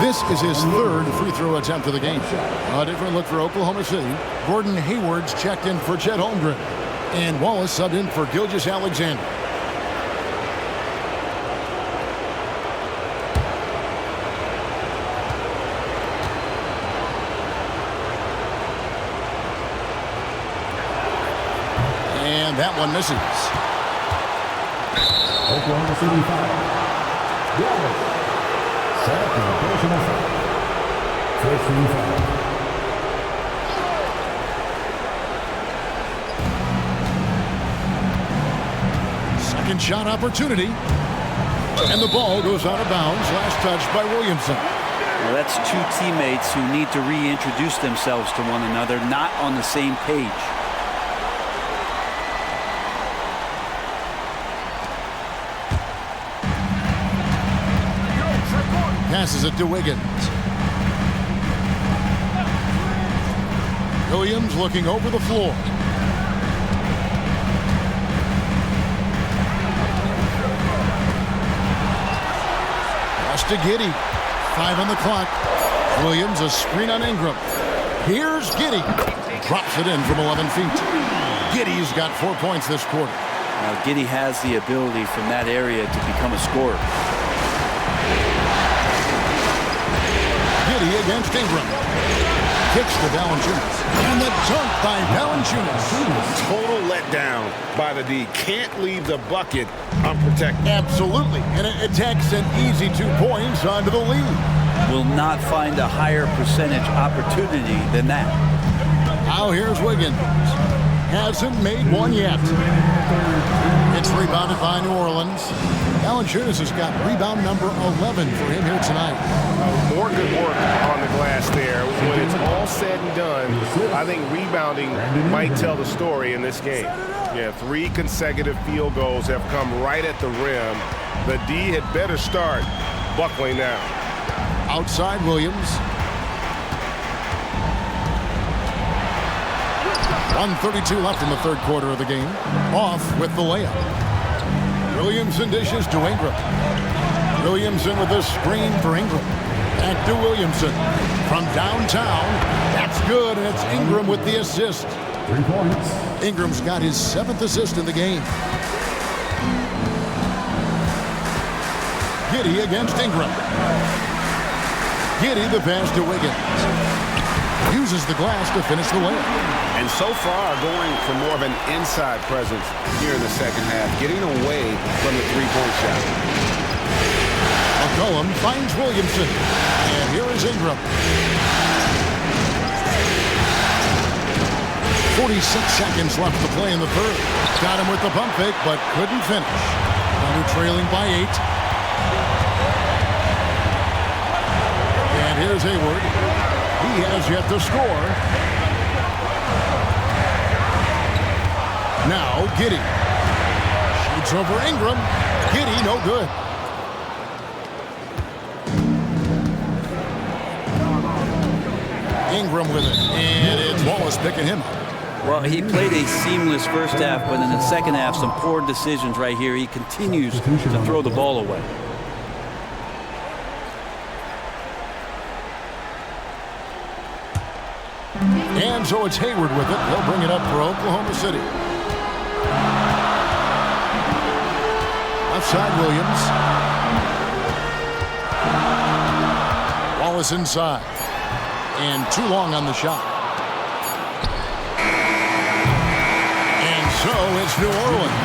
This is his 3rd free throw attempt of the game. A different look for Oklahoma City. Gordon Hayward's checked in for Chet Holmgren. And Wallace subbed in for Gilgeous-Alexander. And that one misses. Oklahoma City foul. Wallace. Second personal foul. First team foul. Second shot opportunity. And the ball goes out of bounds. Last touch by Williamson. Well, that's 2 teammates who need to reintroduce themselves to one another, not on the same page. Passes it to Wiggins. Williams looking over the floor. Pass to Giddey. 5 on the clock. Williams a screen on Ingram. Here's Giddey. Drops it in from 11 feet. Giddey's got 4 points this quarter. Now, Giddey has the ability from that area to become a scorer. Giddey against Ingram. Kicks to Valanciunas. And the dunk by Valanciunas. Total letdown by the D. Can't leave the bucket unprotected. Absolutely. And it takes an easy 2 points onto the lead. Will not find a higher percentage opportunity than that. Now here's Wiggins. Hasn't made one yet. It's rebounded by New Orleans. Valanciunas has got rebound number 11 for him here tonight. More good work on the glass there. When it's all said and done, I think rebounding might tell the story in this game. Yeah, 3 consecutive field goals have come right at the rim. The D had better start buckling now. Outside Williams. 1:32 left in the third quarter of the game. Off with the layup. Williamson dishes to Ingram. Williamson with a screen for Ingram. Back to Williamson. From downtown. That's good, and it's Ingram with the assist. 3 points. Ingram's got his 7th assist in the game. Giddey against Ingram. Giddey the pass to Wiggins. Uses the glass to finish the layup. And so far, going for more of an inside presence here in the second half, getting away from the three-point shot. McCollum finds Williamson. And here is Ingram. 46 seconds left to play in the third. Got him with the pump fake, but couldn't finish. Thunder trailing by 8. And here's Hayward. He has yet to score. Now Giddey. Shoots over Ingram. Giddey no good. Ingram with it. And it's Wallace picking him up. Well, he played a seamless first half, but in the second half, some poor decisions right here. He continues to throw the ball away. And so it's Hayward with it. They'll bring it up for Oklahoma City. Outside Williams. Wallace inside. And too long on the shot. And so it's New Orleans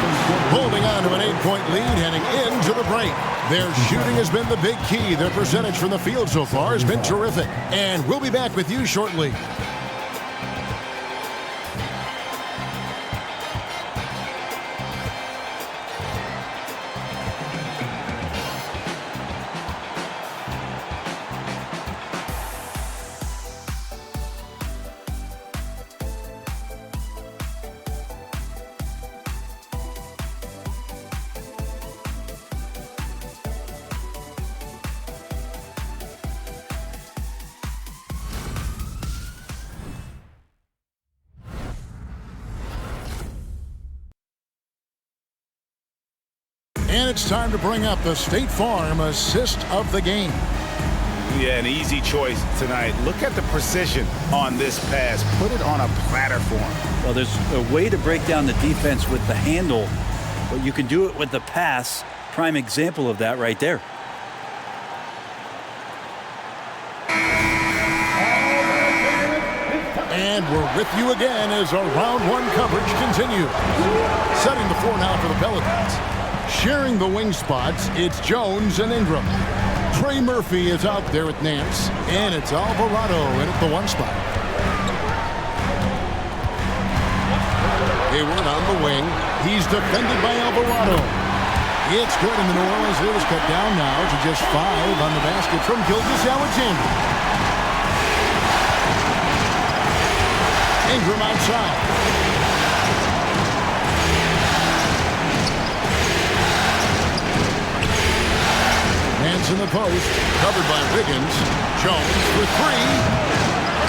holding on to an 8-point lead heading into the break. Their shooting has been the big key. Their percentage from the field so far has been terrific. And we'll be back with you shortly. And it's time to bring up the State Farm assist of the game. Yeah, an easy choice tonight. Look at the precision on this pass. Put it on a platter for him. Well, there's a way to break down the defense with the handle, but you can do it with the pass. Prime example of that right there. And we're with you again as our round one coverage continues. Setting the floor now for the Pelicans. Sharing the wing spots, it's Jones and Ingram. Trey Murphy is out there at Nance, and it's Alvarado in at the 1 spot. Hayward on the wing. He's defended by Alvarado. It's good, and the New Orleans lead is cut down now to just 5 on the basket from Gilgeous-Alexander. Ingram outside. in the post. Covered by Wiggins. Jones for three.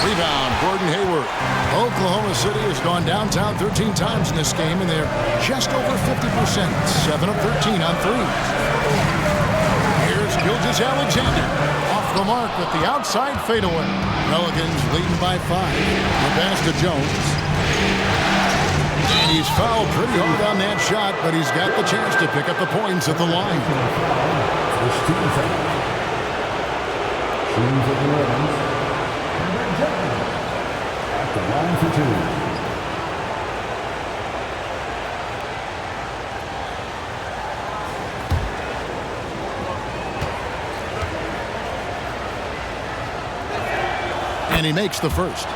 Rebound, Gordon Hayward. Oklahoma City has gone downtown 13 times in this game, and they're just over 50%. 7 of 13 on threes. Here's Gilgeous-Alexander. Off the mark with the outside fadeaway. Pelicans leading by 5. The pass to Jones. And he's fouled pretty hard on that shot, but he's got the chance to pick up the points at the line. First team foul. Shooting for the Ravens. At the line for 2. And he makes the first.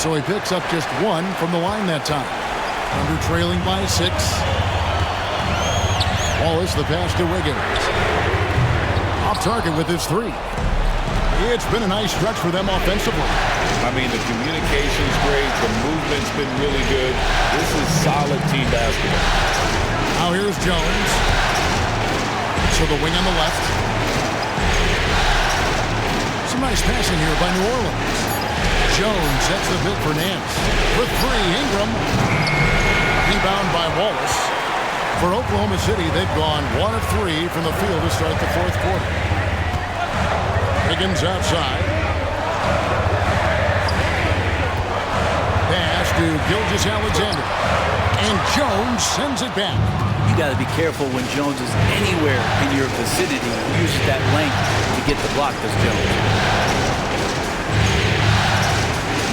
So he picks up just 1 from the line that time. Thunder trailing by 6. Wallace the pass to Wiggins. Off target with his 3. It's been a nice stretch for them offensively. I mean, the communication's great. The movement's been really good. This is solid team basketball. Now here's Jones. To the wing on the left. Some nice passing here by New Orleans. Jones sets the pick for Nance. For 3, Ingram. Rebound by Wallace. For Oklahoma City, they've gone 1 of 3 from the field to start the fourth quarter. Higgins outside. Pass to Gilgeous-Alexander. And Jones sends it back. You got to be careful when Jones is anywhere in your vicinity. He uses that length to get the block, does Jones.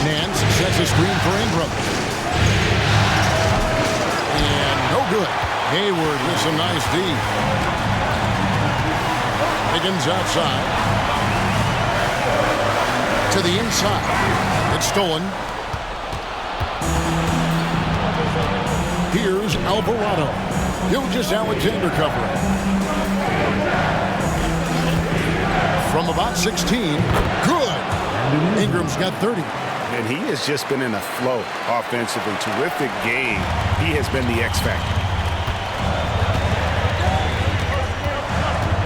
Nance sets a screen for Ingram. And no good. Hayward with some nice D. Higgins outside. To the inside. It's stolen. Here's Alvarado. Gilgeous-Alexander covering. From about 16. Good. Ingram's got 30. And he has just been in a flow offensively. Terrific game. He has been the X factor.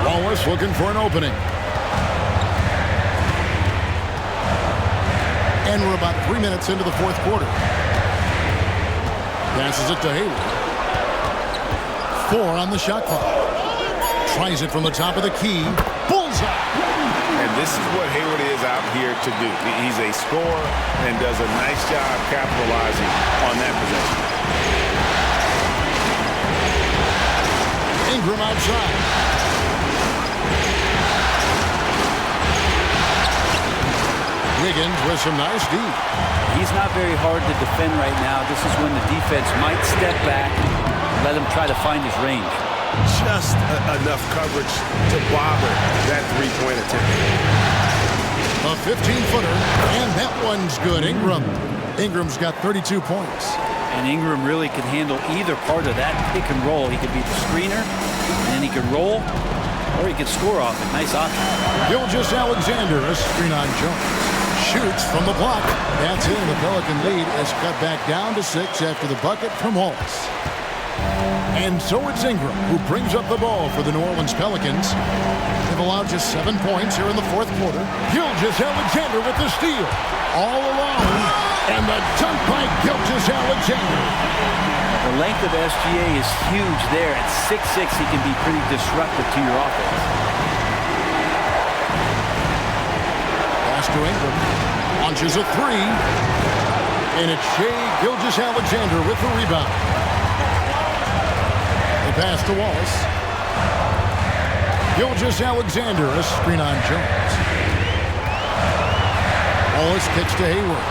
Wallace looking for an opening. And we're about 3 minutes into the fourth quarter. Passes it to Hayward. 4 on the shot clock. Tries it from the top of the key. Bullseye. And this is what Hayward is out here to do. He's a scorer and does a nice job capitalizing on that possession. Ingram outside. Wiggins with some nice D. He's not very hard to defend right now. This is when the defense might step back, let him try to find his range. Just enough coverage to bother that three-point attempt. A 15-footer, and that one's good. Ingram's got 32 points. And Ingram really can handle either part of that pick and roll. He could be the screener, and then he could roll, or he could score off it. Nice option. Gilgeous-Alexander, a screen on Jones. Shoots from the block. That's in. The Pelican lead is cut back down to 6 after the bucket from Wallace. And so it's Ingram who brings up the ball for the New Orleans Pelicans. They've allowed just 7 points here in the fourth quarter. Gilgeous-Alexander with the steal. All alone. And the dunk by Gilgeous-Alexander. The length of SGA is huge there. At 6'6", he can be pretty disruptive to your offense. Pass to Ingram. Launches a 3. And it's Shai Gilgeous-Alexander with the rebound. The pass to Wallace. Gilgeous-Alexander, a screen on Jones. Wallace kicks to Hayward.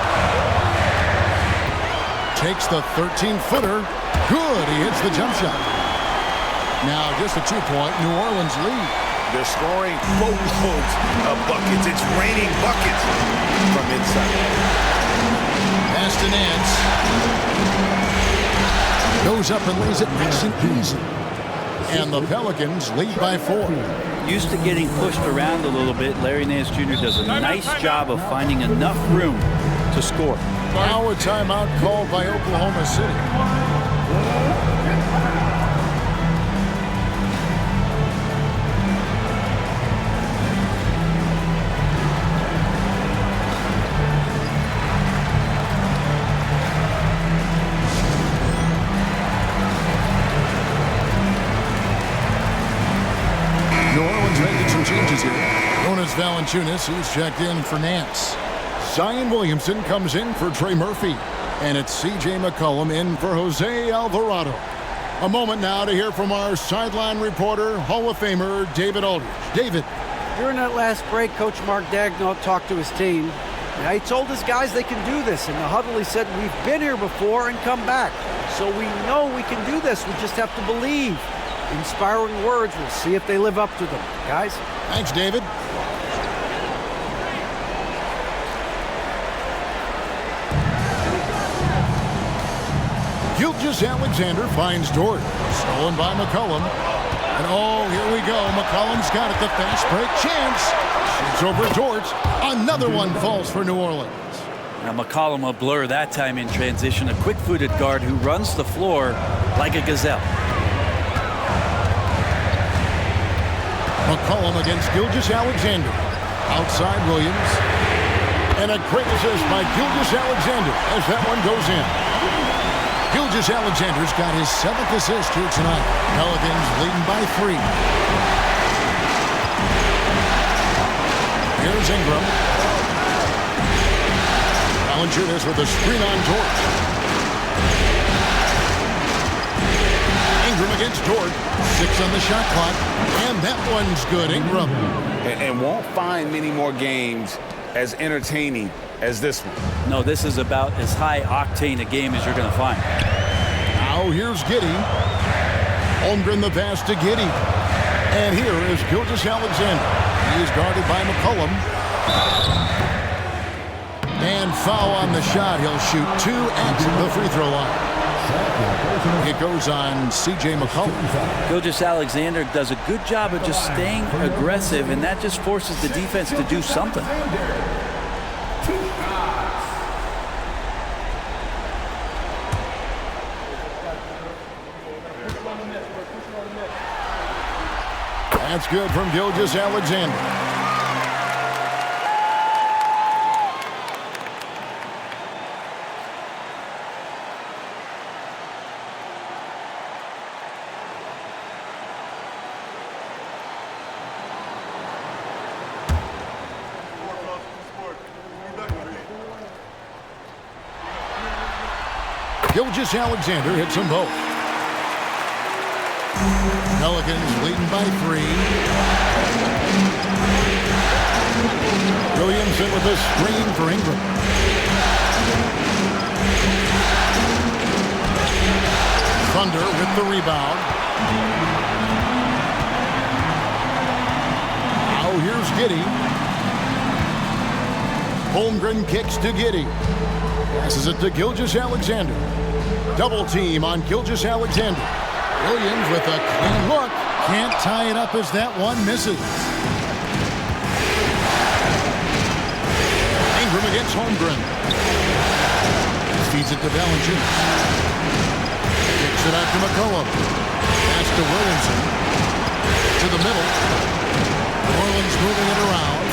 Takes the 13-footer. Good, he hits the jump shot. Now just a 2-point New Orleans lead. They're scoring boatloads of buckets. It's raining buckets from inside. Pass to Nance. Goes up and lays it nice and easy. And the Pelicans lead by 4. Used to getting pushed around a little bit, Larry Nance Jr. does a nice job of finding enough room to score. Now a timeout called by Oklahoma City. New Orleans making some changes here. Jonas Valanciunas, he's checked in for Nance. Zion Williamson comes in for Trey Murphy. And it's C.J. McCollum in for Jose Alvarado. A moment now to hear from our sideline reporter, Hall of Famer David Aldridge. David. During that last break, Coach Mark Daigneault talked to his team. He told his guys they can do this. In the huddle, he said, we've been here before and come back. So we know we can do this. We just have to believe. Inspiring words. We'll see if they live up to them. Guys? Thanks, David. Gilgeous Alexander finds Dort. Stolen by McCollum. And oh, here we go. McCollum's got it. The fast break chance. Shoots over Dort. Another one falls for New Orleans. Now McCollum a blur that time in transition. A quick-footed guard who runs the floor like a gazelle. McCollum against Gilgeous Alexander. Outside Williams. And a great assist by Gilgeous Alexander as that one goes in. Gilgeous Alexander's got his 7th assist here tonight. Pelicans leading by 3. Here's Ingram. Valanciunas with a screen on Dort. Ingram against Dort. 6 on the shot clock. And that one's good. Ingram. And won't find many more games as entertaining as this one. No, this is about as high octane a game as you're going to find. Now here's Giddey. Holmgren the pass to Giddey. And here is Gilgeous Alexander. He is guarded by McCollum. And foul on the shot. He'll shoot 2 at the free throw line. It goes on C.J. McCollum. Gilgeous Alexander does a good job of just staying aggressive, and that just forces the defense to do something. That's good from Gilgeous Alexander. Gilgeous Alexander hits them both. Pelicans leading by 3. Williamson with a screen for Ingram. Thunder with the rebound. Now here's Giddey. Holmgren kicks to Giddey. Passes it to Gilgeous Alexander. Double team on Gilgeous Alexander. Williams with a clean look. Can't tie it up as that one misses. Ingram against Holmgren. Feeds it to Valanciunas. Kicks it out to McCollum. Pass to Williamson. To the middle. New Orleans moving it around.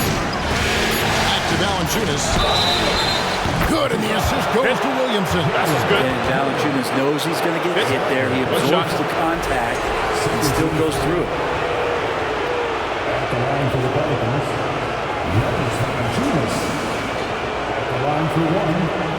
Back to Valanciunas. Good, and the assist goes to Williamson. That was good. And Valanciunas knows he's going to get hit there. He absorbs the contact and still goes through it. At the line for the Pelicans, Jonas Valanciunas. At the line for 1.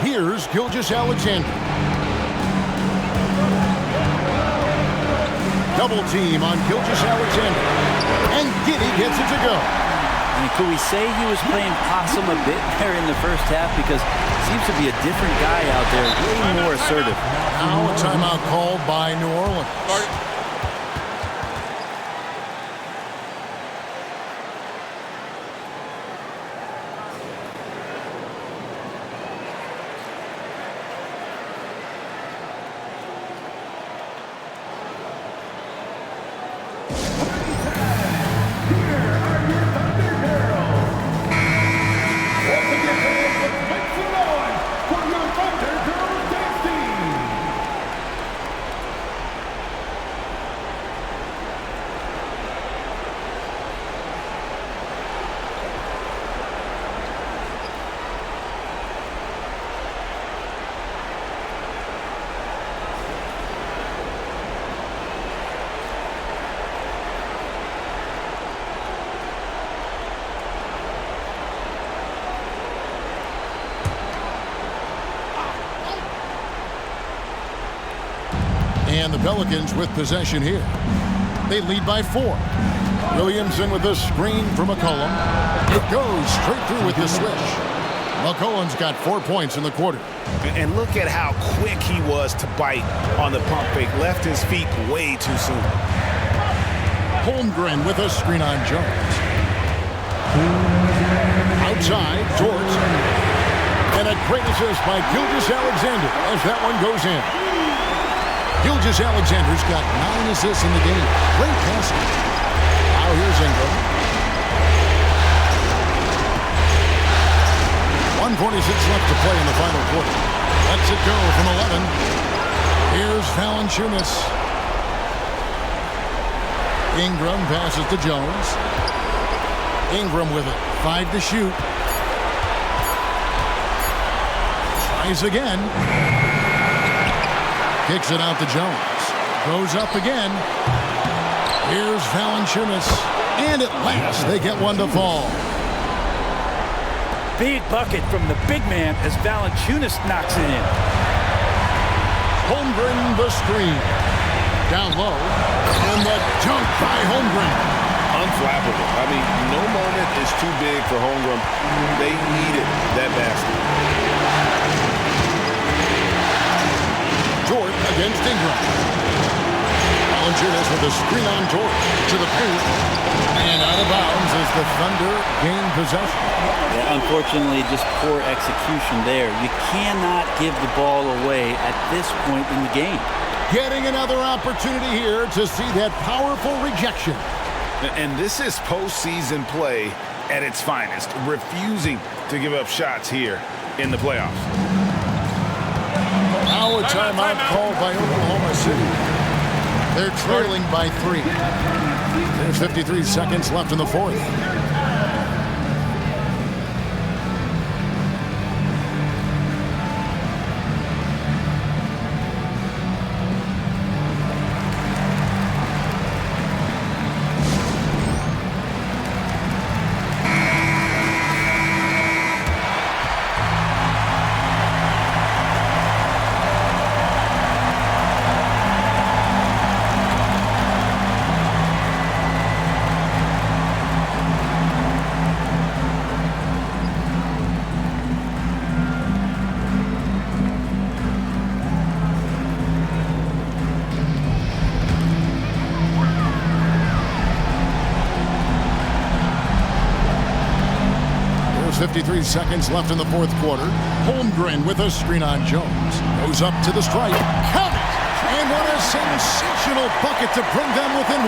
Here's Gilgeous Alexander. Double team on Gilgeous Alexander. And Giddey gets it to go. I mean, could we say he was playing possum a bit there in the first half? Because he seems to be a different guy out there, way more assertive. Now a timeout called by New Orleans. And the Pelicans with possession here. They lead by 4. Williamson with the screen for McCollum. It goes straight through with the swish. McCollum's got 4 points in the quarter. And look at how quick he was to bite on the pump fake. Left his feet way too soon. Holmgren with a screen on Jones. Outside, Dort. And a great assist by Gilgeous-Alexander as that one goes in. Gilgeous-Alexander's got 9 assists in the game. Great passing. Now here's Ingram. 1:46 left to play in the final quarter. Lets it go from 11. Here's Valanciunas. Ingram passes to Jones. Ingram with it. 5 to shoot. Tries again. Kicks it out to Jones. Goes up again. Here's Valanciunas. And at last, they get one to fall. Big bucket from the big man as Valanciunas knocks it in. Holmgren the screen. Down low. And the dunk by Holmgren. Unflappable. I mean, no moment is too big for Holmgren. They needed that basket. Dort against Ingram. Valanciunas with a screen on Dort to the paint. And out of bounds as the Thunder gain possession. Yeah, unfortunately, just poor execution there. You cannot give the ball away at this point in the game. Getting another opportunity here to see that powerful rejection. And this is postseason play at its finest. Refusing to give up shots here in the playoffs. Now a timeout called by Oklahoma City. They're trailing by 3. There's 53 seconds left in the fourth. There's 53 seconds left in the fourth quarter. Holmgren with a screen on Jones. Goes up to the stripe. Count it! And what a sensational bucket to bring them within 1.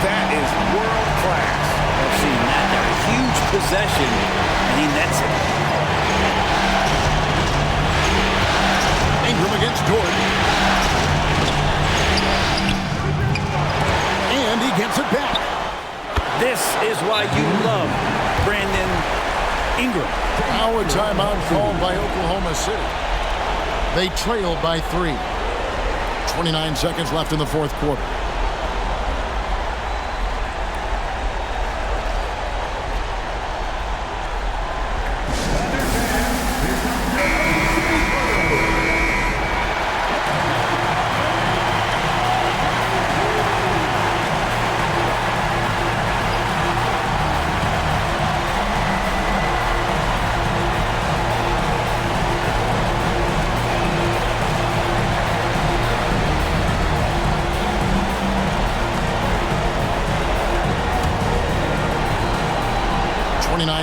That is world class. I've seen that there. Huge possession, and he nets it. Ingram against Dort. And he gets it back. This is why you love Brandon Ingram. Now a timeout called by Oklahoma City. They trail by 3. 29 seconds left in the fourth quarter.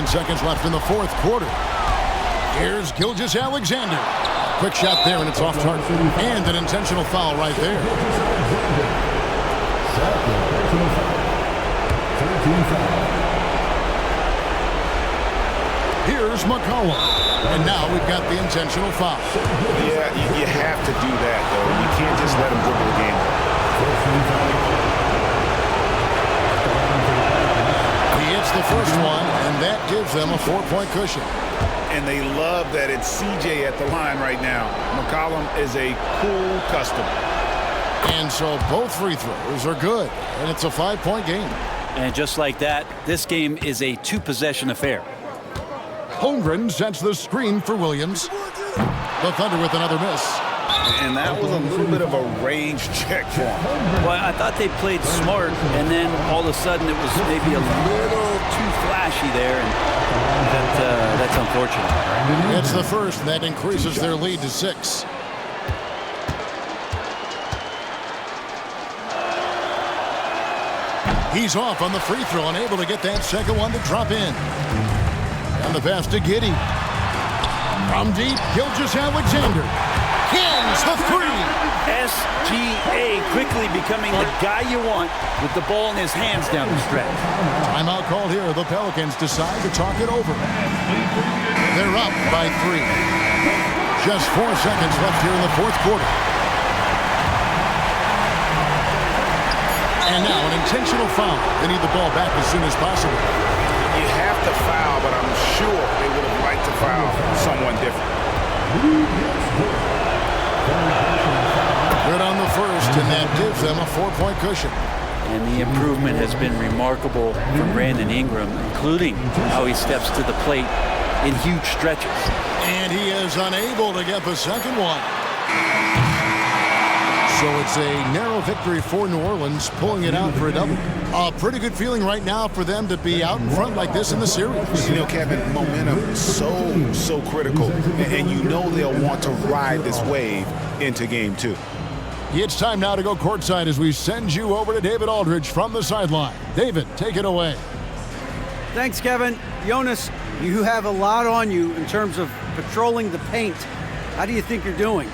9 seconds left in the fourth quarter. Here's Gilgeous-Alexander. Quick shot there, and it's off target. And an intentional foul right there. Here's McCollum. And now we've got the intentional foul. Yeah, you have to do that, though. You can't just let him dribble the game. He hits the first one, and that gives them a 4-point cushion. And they love that it's CJ at the line right now. McCollum is a cool customer. And so both free throws are good, and it's a 5-point game. And just like that, this game is a 2-possession affair. Holmgren sets the screen for Williams. The Thunder with another miss. And that was a little bit of a range check for him. Well, I thought they played smart, and then all of a sudden it was maybe a little too flashy there, and that's unfortunate. It's the first, and that increases their lead to 6. He's off on the free throw, unable to get that second one to drop in. And the pass to Giddey. From deep, Gilgeous-Alexander. Hins the three. SGA quickly becoming the guy you want with the ball in his hands down the stretch. Timeout called here. The Pelicans decide to talk it over. They're up by 3. Just 4 seconds left here in the fourth quarter. And now an intentional foul. They need the ball back as soon as possible. You have to foul, but I'm sure they would have liked to foul someone different. Good on the first, and that gives them a 4-point cushion. And the improvement has been remarkable from Brandon Ingram, including how he steps to the plate in huge stretches. And he is unable to get the second one. So it's a narrow victory for New Orleans, pulling it out for a double. A pretty good feeling right now for them to be out in front like this in the series. You know, Kevin, momentum is so critical. And you know they'll want to ride this wave into game 2. It's time now to go courtside as we send you over to David Aldridge from the sideline. David, take it away. Thanks, Kevin. Jonas, you have a lot on you in terms of patrolling the paint. How do you think you're doing?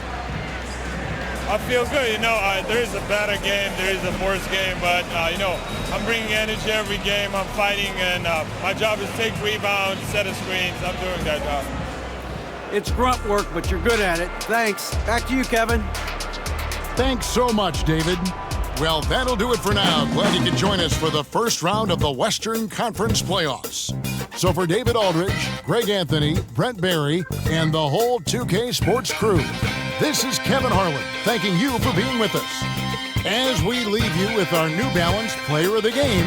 I feel good. You know, there is a better game, there is a worse game, but, you know, I'm bringing energy every game. I'm fighting, and my job is to take rebounds, set of screens. I'm doing that job. It's grunt work, but you're good at it. Thanks. Back to you, Kevin. Thanks so much, David. Well, that'll do it for now. Glad you could join us for the first round of the Western Conference playoffs. So for David Aldridge, Greg Anthony, Brent Barry, and the whole 2K Sports crew, this is Kevin Harlan thanking you for being with us. As we leave you with our New Balance Player of the Game,